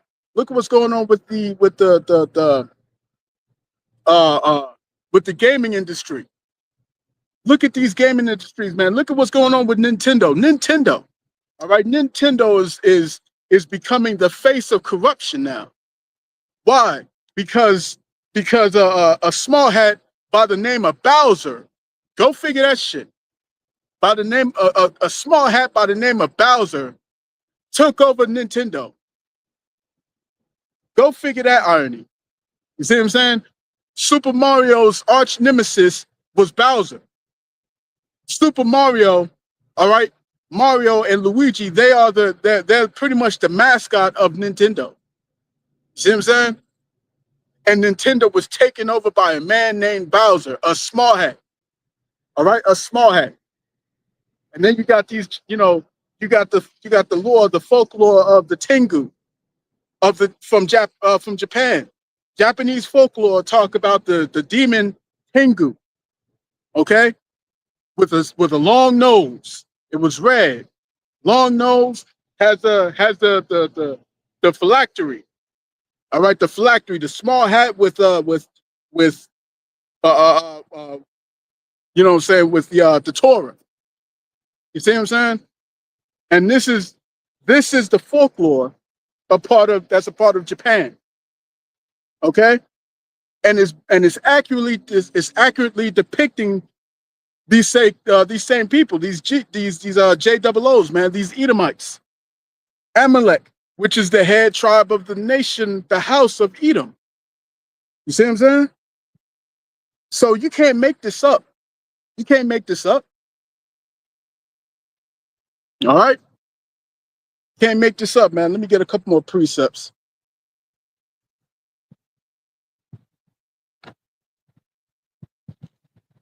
with the gaming industry. Look at these gaming industries, man. Look at what's going on with Nintendo. Nintendo, all right. Nintendo is becoming the face of corruption now. Why? Because a small hat by the name of Bowser, go figure that shit. By the name a small hat by the name of Bowser took over Nintendo. Go figure that irony. You see what I'm saying? Super Mario's arch nemesis was Bowser. Super Mario, all right, Mario and Luigi, they're pretty much the mascot of Nintendo. See what I'm saying? And Nintendo was taken over by a man named Bowser, a small hat. All right, a small hat. And then you got these, you got the lore, the folklore of the Tengu, from Japan. Japanese folklore talk about the demon Tengu. Okay? With a long nose. It was red. Long nose has the phylactery. All right, the phylactery, the small hat with you know what I'm saying, with the Torah. You see what I'm saying? And this is the folklore that's a part of Japan. Okay? And it's accurately depicting these same people, these JOOs, man, these Edomites. Amalek, which is the head tribe of the nation, the house of Edom. You see what I'm saying? So you can't make this up. You can't make this up. All right? Can't make this up, man. Let me get a couple more precepts.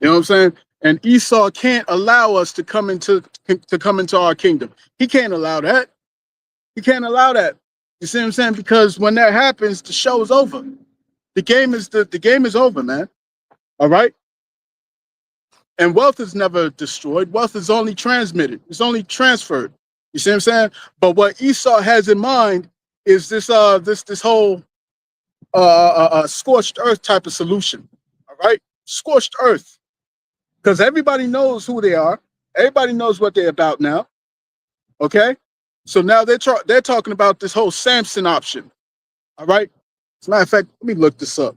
You know what I'm saying? And Esau can't allow us to come into our kingdom. He can't allow that. He can't allow that. You see what I'm saying? Because when that happens, the show is over. The game is over, man. All right? And wealth is never destroyed. Wealth is only transmitted. It's only transferred. You see what I'm saying? But what Esau has in mind is this whole scorched earth type of solution. All right? Scorched earth. Because everybody knows who they are. Everybody knows what they're about now. Okay? So now they're talking about this whole Samson option. All right. As a matter of fact, let me look this up.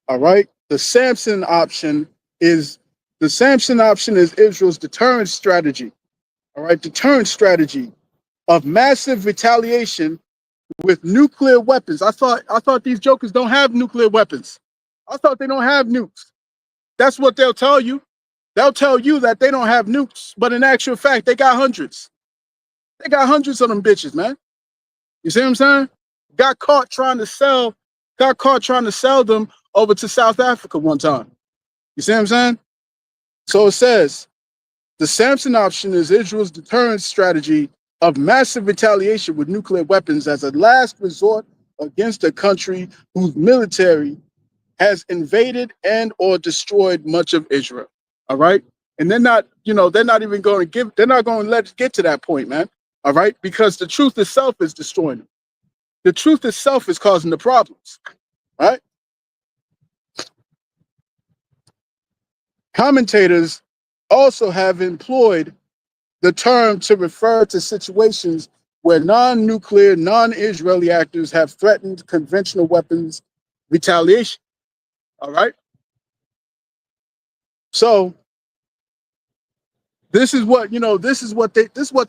All right. Is the Samson option is Israel's deterrence strategy. All right, deterrence strategy of massive retaliation with nuclear weapons. I thought these jokers don't have nuclear weapons. I thought they don't have nukes. That's what they'll tell you. They'll tell you that they don't have nukes, but in actual fact, they got hundreds. They got hundreds of them bitches, man. You see what I'm saying? Got caught trying to sell, got caught trying to sell them over to South Africa one time. You see what I'm saying? So it says the Samson option is Israel's deterrence strategy of massive retaliation with nuclear weapons as a last resort against a country whose military has invaded and or destroyed much of Israel. All right. And they're not even going to they're not going to let it get to that point, man. All right. Because the truth itself is destroying them. The truth itself is causing the problems. All right. Commentators also have employed the term to refer to situations where non-nuclear, non-Israeli actors have threatened conventional weapons retaliation. All right. So this is what this is what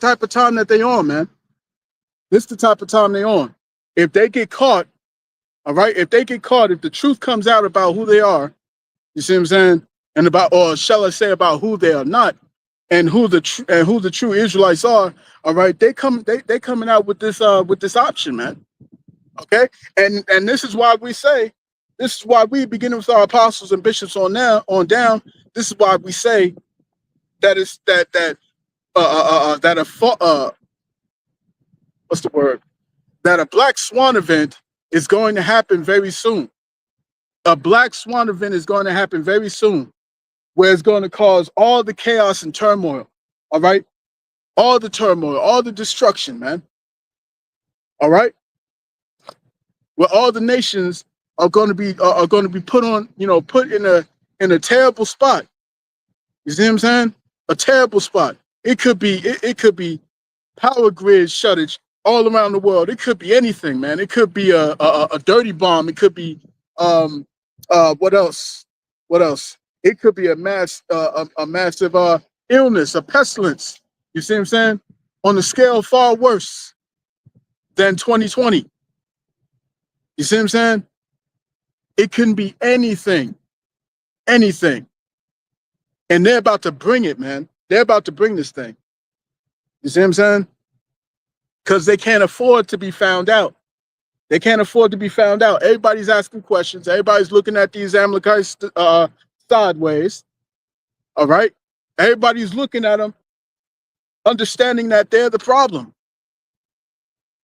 type of time that they on, man. This is the type of time they on. If they get caught, all right, if they get caught, if the truth comes out about who they are, you see what I'm saying? And about, or shall I say, about who they are not, and who the true Israelites are, all right, they coming out with this option, man. Okay? And this is why we say, this is why we, beginning with our apostles and bishops on down, this is why we say that it's that what's the word? That a black swan event is going to happen very soon. A black swan event is going to happen very soon, where it's going to cause all the chaos and turmoil. All right, all the turmoil, all the destruction, man. All right, where all the nations are going to be put on, put in a terrible spot. You see what I'm saying? A terrible spot. It could be power grid shuttage all around the world. It could be anything, man. It could be a dirty bomb. It could be what else? What else? It could be a massive illness, a pestilence. You see what I'm saying? On the scale far worse than 2020. You see what I'm saying? It can be anything, anything. And they're about to bring it, man. They're about to bring this thing. You see what I'm saying? Because they can't afford to be found out. They can't afford to be found out. Everybody's asking questions. Everybody's looking at these Amalekites sideways. All right? Everybody's looking at them, understanding that they're the problem.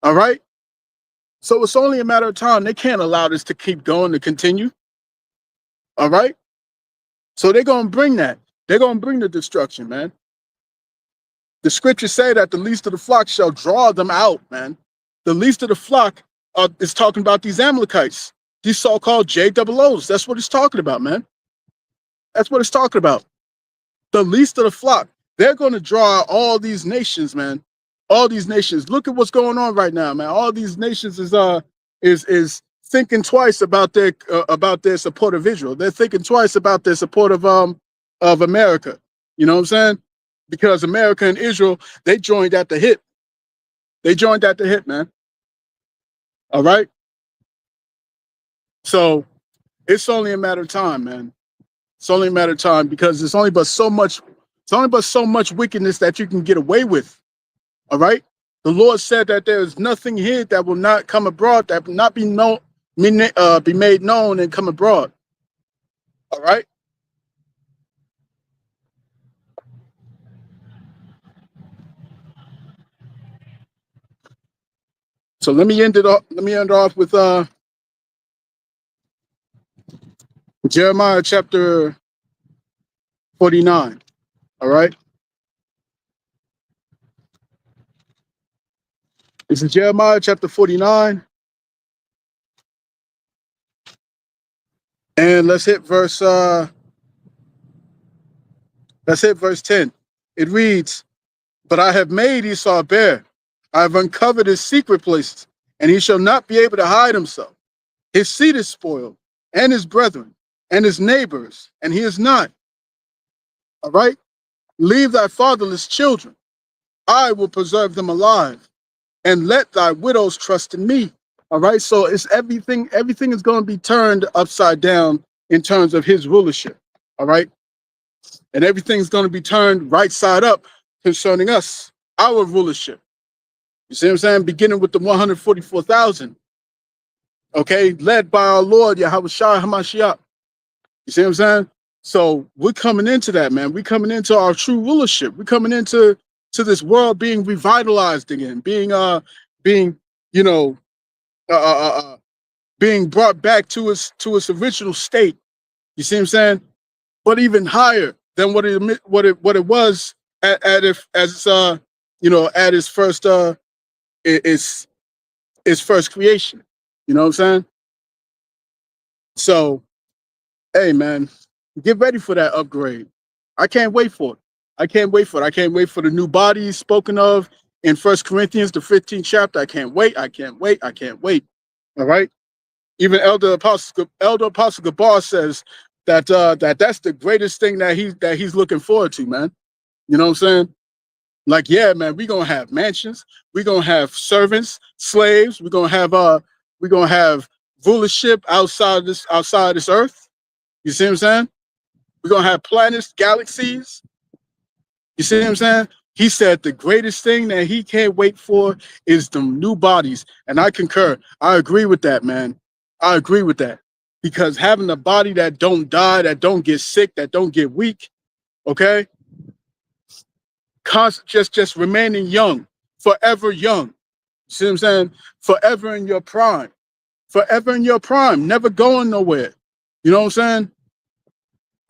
All right? So it's only a matter of time. They can't allow this to keep going, to continue. All right? So they're going to bring that. They're going to bring the destruction, man. The scriptures say that the least of the flock shall draw them out, man. The least of the flock is talking about these Amalekites, these so-called JOOs. That's what it's talking about, man. That's what it's talking about. The least of the flock. They're going to draw all these nations, man. All these nations. Look at what's going on right now, man. All these nations is thinking twice about their support of Israel. They're thinking twice about their support of America. You know what I'm saying? Because America and Israel, they joined at the hip. They joined at the hip, man. All right. So it's only a matter of time, man. It's only a matter of time, because it's only but so much wickedness that you can get away with. All right. The Lord said that there is nothing here that will not come abroad, that will not be known, be made known and come abroad. All right. So let me end off with Jeremiah chapter 49. All right. This is Jeremiah chapter 49. And let's hit verse 10. It reads, "But I have made Esau bare. I have uncovered his secret places, and he shall not be able to hide himself. His seed is spoiled, and his brethren, and his neighbors, and he is not. All right? Leave thy fatherless children. I will preserve them alive, and let thy widows trust in me." All right? So it's everything is going to be turned upside down in terms of his rulership. All right? And everything's going to be turned right side up concerning us, our rulership. You see what I'm saying? Beginning with the 144,000, okay, led by our Lord Yahushua HaMashiach. You see what I'm saying? So we're coming into that, man. We're coming into our true rulership. We're coming into this world being revitalized again, being you know being brought back to its original state. You see what I'm saying? But even higher than what it was at its first its first creation. You know what I'm saying? So, hey man, get ready for that upgrade. I can't wait for it. I can't wait for it. I can't wait for the new bodies spoken of in 1 Corinthians, the 15th chapter. I can't wait. I can't wait. I can't wait. All right. Even Elder Apostle Gabar says that that's the greatest thing that he's looking forward to, man. You know what I'm saying? Like, yeah, man, we're gonna have mansions, we're gonna have servants, slaves, we're gonna have rulership outside this earth. You see what I'm saying? We're gonna have planets, galaxies. You see what I'm saying? He said the greatest thing that he can't wait for is the new bodies. And I concur. I agree with that, man. I agree with that. Because having a body that don't die, that don't get sick, that don't get weak, okay? Just remaining young, forever young. You see what I'm saying? Forever in your prime. Forever in your prime, never going nowhere. You know what I'm saying?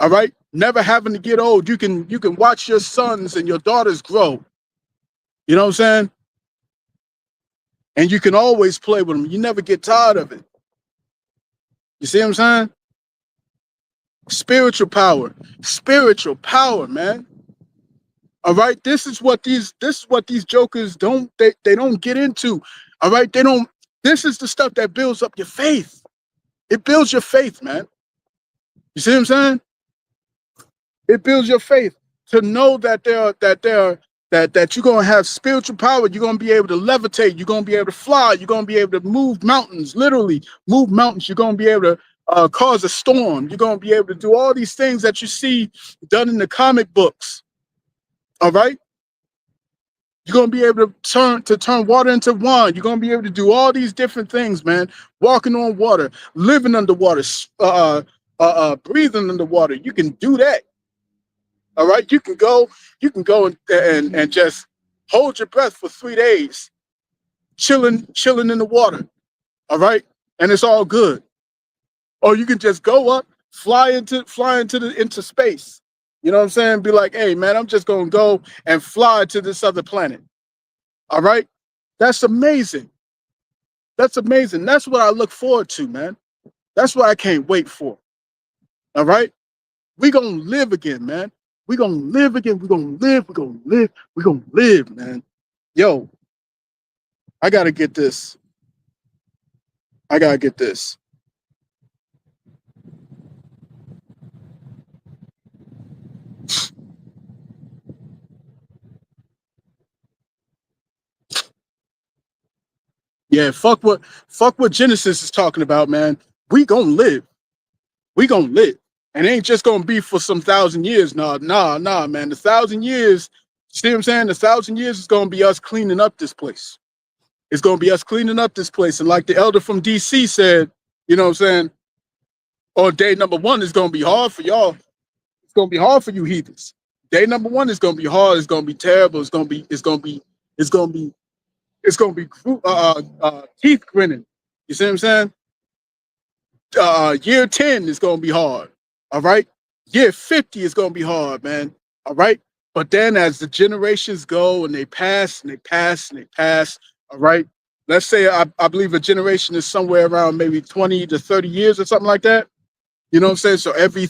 All right? Never having to get old. You can watch your sons and your daughters grow. You know what I'm saying? And you can always play with them. You never get tired of it. You see what I'm saying? Spiritual power, man. All right, this is what these jokers don't get into. All right, this is the stuff that builds up your faith. It builds your faith, man. You see what I'm saying? It builds your faith to know that that you're gonna have spiritual power. You're gonna be able to levitate. You're gonna be able to fly. You're gonna be able to move mountains, literally move mountains. You're gonna be able to cause a storm. You're gonna be able to do all these things that you see done in the comic books. All right. You're gonna be able to turn water into wine. You're gonna be able to do all these different things, man. Walking on water, living underwater, breathing underwater. You can do that. All right. You can go and just hold your breath for 3 days, chilling in the water. All right, and it's all good. Or you can just go up, fly into space. You know what I'm saying? Be like, hey, man, I'm just going to go and fly to this other planet. All right? That's amazing. That's amazing. That's what I look forward to, man. That's what I can't wait for. All right? We're going to live again, man. We're going to live again. We're going to live. We're going to live. We're going to live, man. Yo, I got to get this. I got to get this. Yeah, fuck what Genesis is talking about, man. We gonna live. We gonna live. And it ain't just gonna be for some 1,000 years. Nah, man. The 1,000 years, see what I'm saying? The 1,000 years is gonna be us cleaning up this place. It's gonna be us cleaning up this place. And like the elder from DC said, you know what I'm saying? On day number 1 is gonna be hard for y'all. It's gonna be hard for you heathens. Day number 1 is gonna be hard. It's gonna be terrible. It's gonna be It's gonna be teeth grinning. You see what I'm saying? Year 10 is gonna be hard. All right. Year 50 is gonna be hard, man. All right. But then as the generations go and they pass and they pass and they pass, all right. Let's say I believe a generation is somewhere around maybe 20 to 30 years or something like that. You know what I'm saying? So every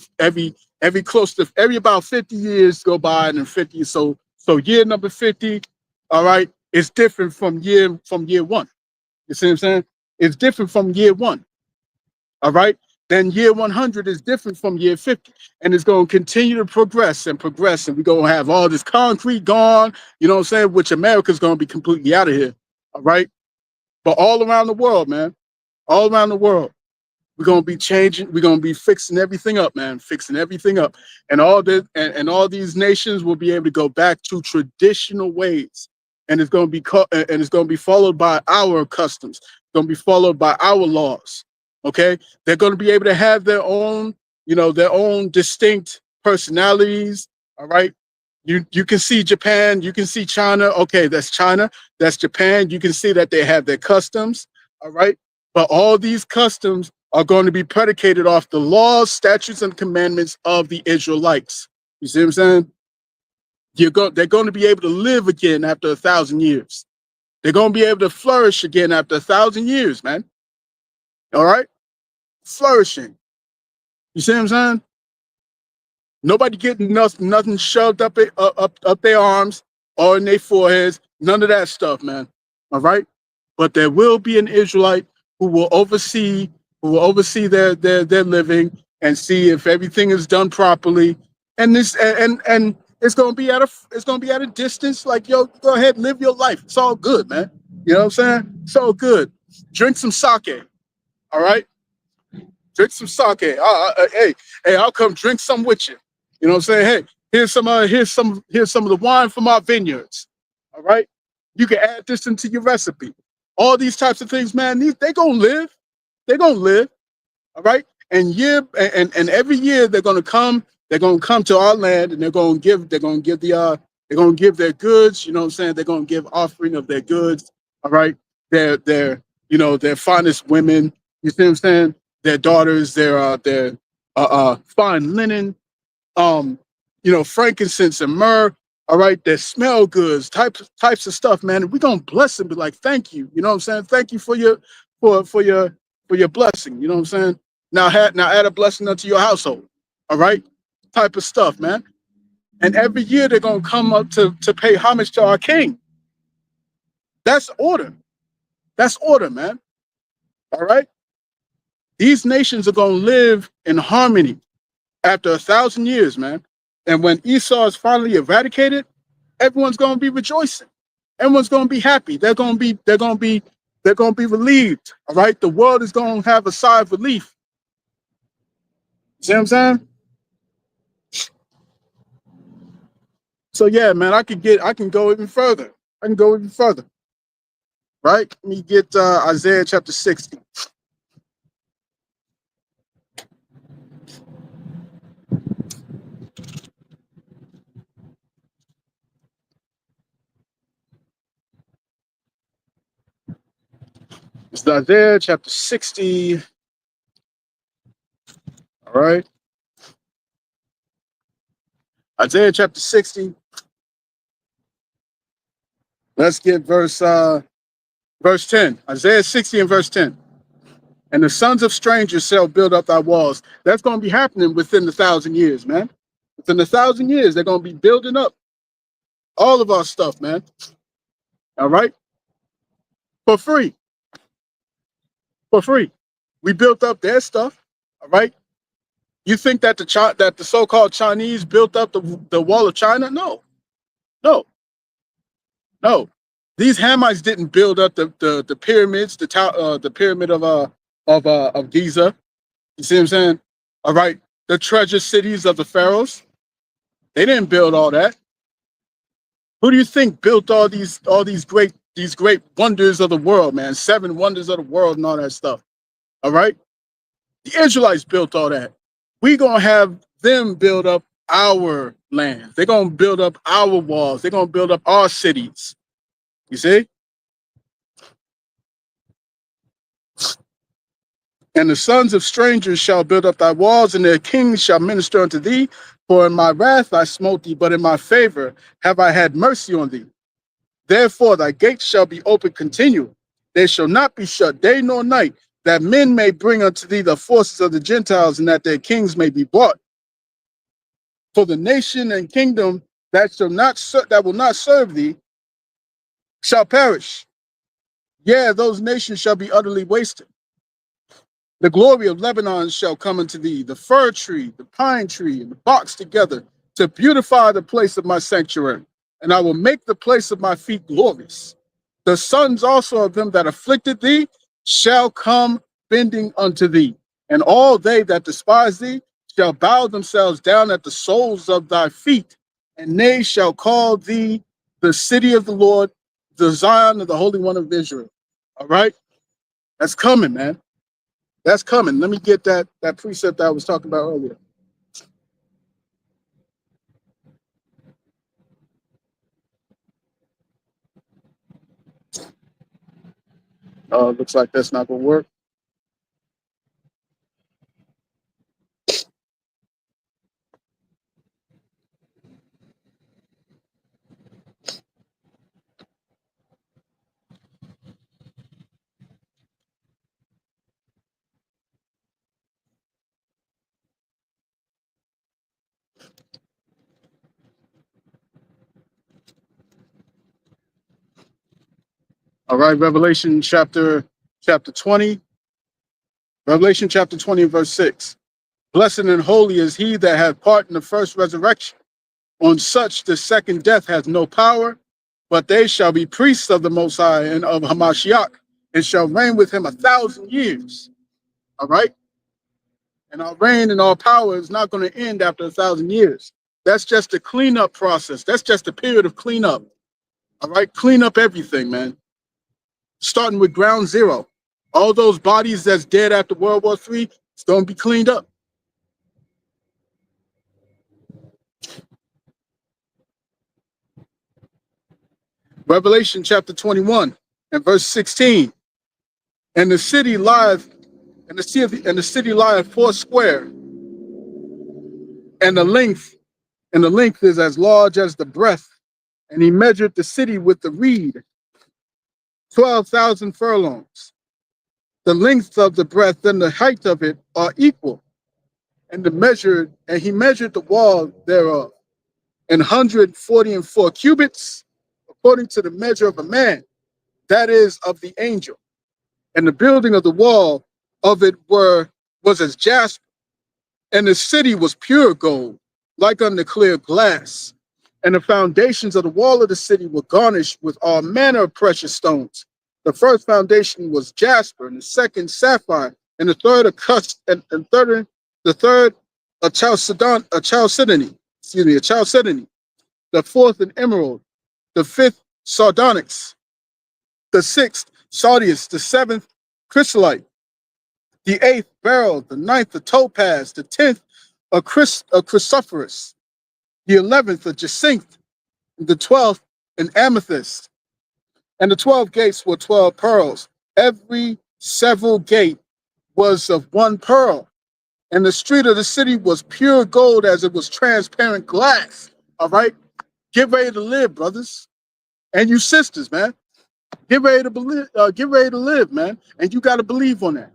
close to every about 50 years go by and then 50. So year number 50, all right, is different from year one. You see what I'm saying? It's different from year one. All right. Then year 100 is different from year 50. And it's going to continue to progress and progress. And we're going to have all this concrete gone, you know what I'm saying? Which America's going to be completely out of here. All right. But all around the world, man, all around the world, we're going to be changing. We're going to be fixing everything up, man, fixing everything up. And all this, and all these nations will be able to go back to traditional ways. And it's going to be and it's going to be followed by our customs. It's going to be followed by our laws. Okay, they're going to be able to have their own, their own distinct personalities. All right, you can see Japan, you can see China. Okay, that's China, that's Japan. You can see that they have their customs. All right, but all these customs are going to be predicated off the laws, statutes, and commandments of the Israelites. You see what I'm saying? They're going to be able to live again after 1,000 years. They're going to be able to flourish again after 1,000 years, man. All right? Flourishing. You see what I'm saying? Nobody getting nothing shoved up their arms or in their foreheads. None of that stuff, man. All right? But there will be an Israelite who will oversee their living and see if everything is done properly. And and it's gonna be at a distance. Like, yo, go ahead, live your life. It's all good, man. You know what I'm saying? It's all good. Drink some sake. All right, drink some sake. Hey, I'll come drink some with you. You know what I'm saying? Hey, here's some of the wine from our vineyards. All right, you can add this into your recipe. All these types of things, man. They gonna live. They're gonna live. All right, and every year they're gonna come. They're gonna come to our land and they're gonna give their goods. You know what I'm saying? They're gonna give offering of their goods. All right, their finest women. You see what I'm saying? Their daughters, their fine linen, frankincense and myrrh. All right, their smell goods, types of stuff, man. And we're gonna bless them, be like, thank you. You know what I'm saying? Thank you for your blessing. You know what I'm saying? Now add a blessing unto your household. All right, type of stuff, man. And every year they're gonna come up to pay homage to our king. That's order. That's order, man. All right. These nations are going to live in harmony after 1,000 years, man. And when Esau is finally eradicated, everyone's going to be rejoicing. Everyone's going to be happy. They're going to be relieved. All right. The world is going to have a sigh of relief. See what I'm saying? So yeah, man, I can go even further. Right? Let me get Isaiah chapter 60. It's Isaiah chapter 60. All right. Isaiah chapter 60. Let's get verse 10. Isaiah 60 and verse 10. And the sons of strangers shall build up thy walls. That's going to be happening within 1,000 years, man. Within 1,000 years, they're going to be building up all of our stuff, man. All right? For free. For free. We built up their stuff. All right? You think that the so-called Chinese built up the wall of China? No. These Hamites didn't build up the pyramids, the pyramid of Giza. You see what I'm saying? All right. The treasure cities of the pharaohs. They didn't build all that. Who do you think built all these great wonders of the world, man? 7 wonders of the world and all that stuff. All right. The Israelites built all that. We're gonna have them build up our land. They're gonna build up our walls. They're gonna build up our cities. You see? And the sons of strangers shall build up thy walls, and their kings shall minister unto thee. For in my wrath I smote thee, but in my favor have I had mercy on thee. Therefore thy gates shall be open continually. They shall not be shut day nor night, that men may bring unto thee the forces of the Gentiles, and that their kings may be bought. For the nation and kingdom that will not serve thee shall perish. Yeah, those nations shall be utterly wasted. The glory of Lebanon shall come unto thee, the fir tree, the pine tree, and the box together, to beautify the place of my sanctuary. And I will make the place of my feet glorious. The sons also of them that afflicted thee shall come bending unto thee, and all they that despise thee shall bow themselves down at the soles of thy feet, and they shall call thee the city of the Lord, the Zion of the Holy One of Israel. All right? That's coming, man. That's coming. Let me get that precept I was talking about earlier. Looks like that's not going to work. All right, Revelation chapter 20. Revelation chapter 20, verse 6. Blessed and holy is he that hath part in the first resurrection. On such the second death hath no power, but they shall be priests of the Most High and of Hamashiach, and shall reign with him 1,000 years. All right? And our reign and our power is not going to end after 1,000 years. That's just a cleanup process. That's just a period of cleanup. All right? Clean up everything, man. Starting with ground zero. All those bodies that's dead after World War III, it's going to be cleaned up. Revelation chapter 21 and verse 16. And the city lieth, and the city lieth foursquare, and the length is as large as the breadth. And he measured the city with the reed, 12,000 furlongs. The length of the breadth and the height of it are equal. And he measured the wall thereof, 144 cubits, according to the measure of a man, that is, of the angel. And the building of the wall of it was as jasper, and the city was pure gold, like unto clear glass. And the foundations of the wall of the city were garnished with all manner of precious stones. The first foundation was jasper, and the second sapphire, and the third a chalcedony. The fourth an emerald, the fifth sardonyx, the sixth sardius, the seventh chrysolite, the eighth beryl, the ninth a topaz, the 10th a chrysoprase, the 11th a jacinth, the 12th an amethyst. And the 12 gates were 12 pearls. Every several gate was of one pearl. And the street of the city was pure gold as it was transparent glass. All right? Get ready to live, brothers. And you sisters, man. Get ready to live, man. And you got to believe on that.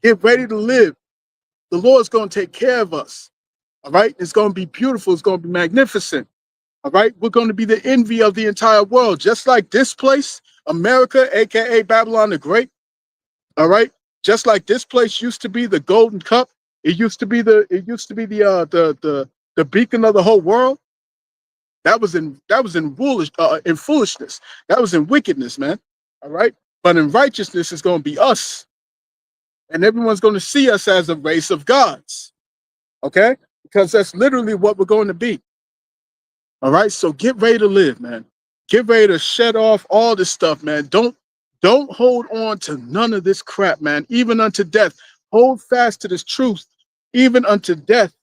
Get ready to live. The Lord's going to take care of us. All right? It's going to be beautiful. It's going to be magnificent. All right? We're going to be the envy of the entire world. Just like this place, America, aka Babylon the Great. All right? Just like this place used to be the golden cup. It used to be the beacon of the whole world. That was in foolishness. That was in wickedness, man. All right? But in righteousness is going to be us. And everyone's going to see us as a race of gods. Okay? Because that's literally what we're going to be. All right? So get ready to live, man. Get ready to shed off all this stuff, man. Don't hold on to none of this crap, man. Even unto death. Hold fast to this truth, even unto death.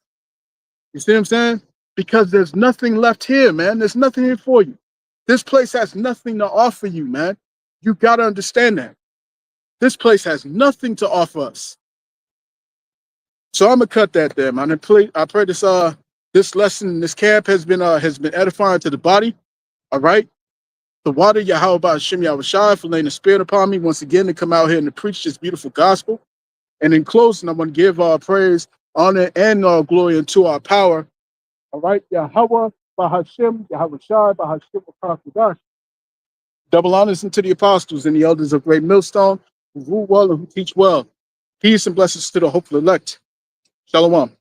You see what I'm saying? Because there's nothing left here, man. There's nothing here for you. This place has nothing to offer you, man. You got to understand that. This place has nothing to offer us. So I'm gonna cut that there, man. I pray this lesson, this camp has been edifying to the body. All right. The water Yahweh Hashem Yahushai for laying the spirit upon me once again to come out here and to preach this beautiful gospel. And in closing, I'm going to give praise, honor, and glory unto our power. All right, Yahweh Bahashem, Yahushai Bahashem Akakudash. Double honors unto the apostles and the elders of Great Millstone, who rule well and who teach well. Peace and blessings to the hopeful elect. Shalom.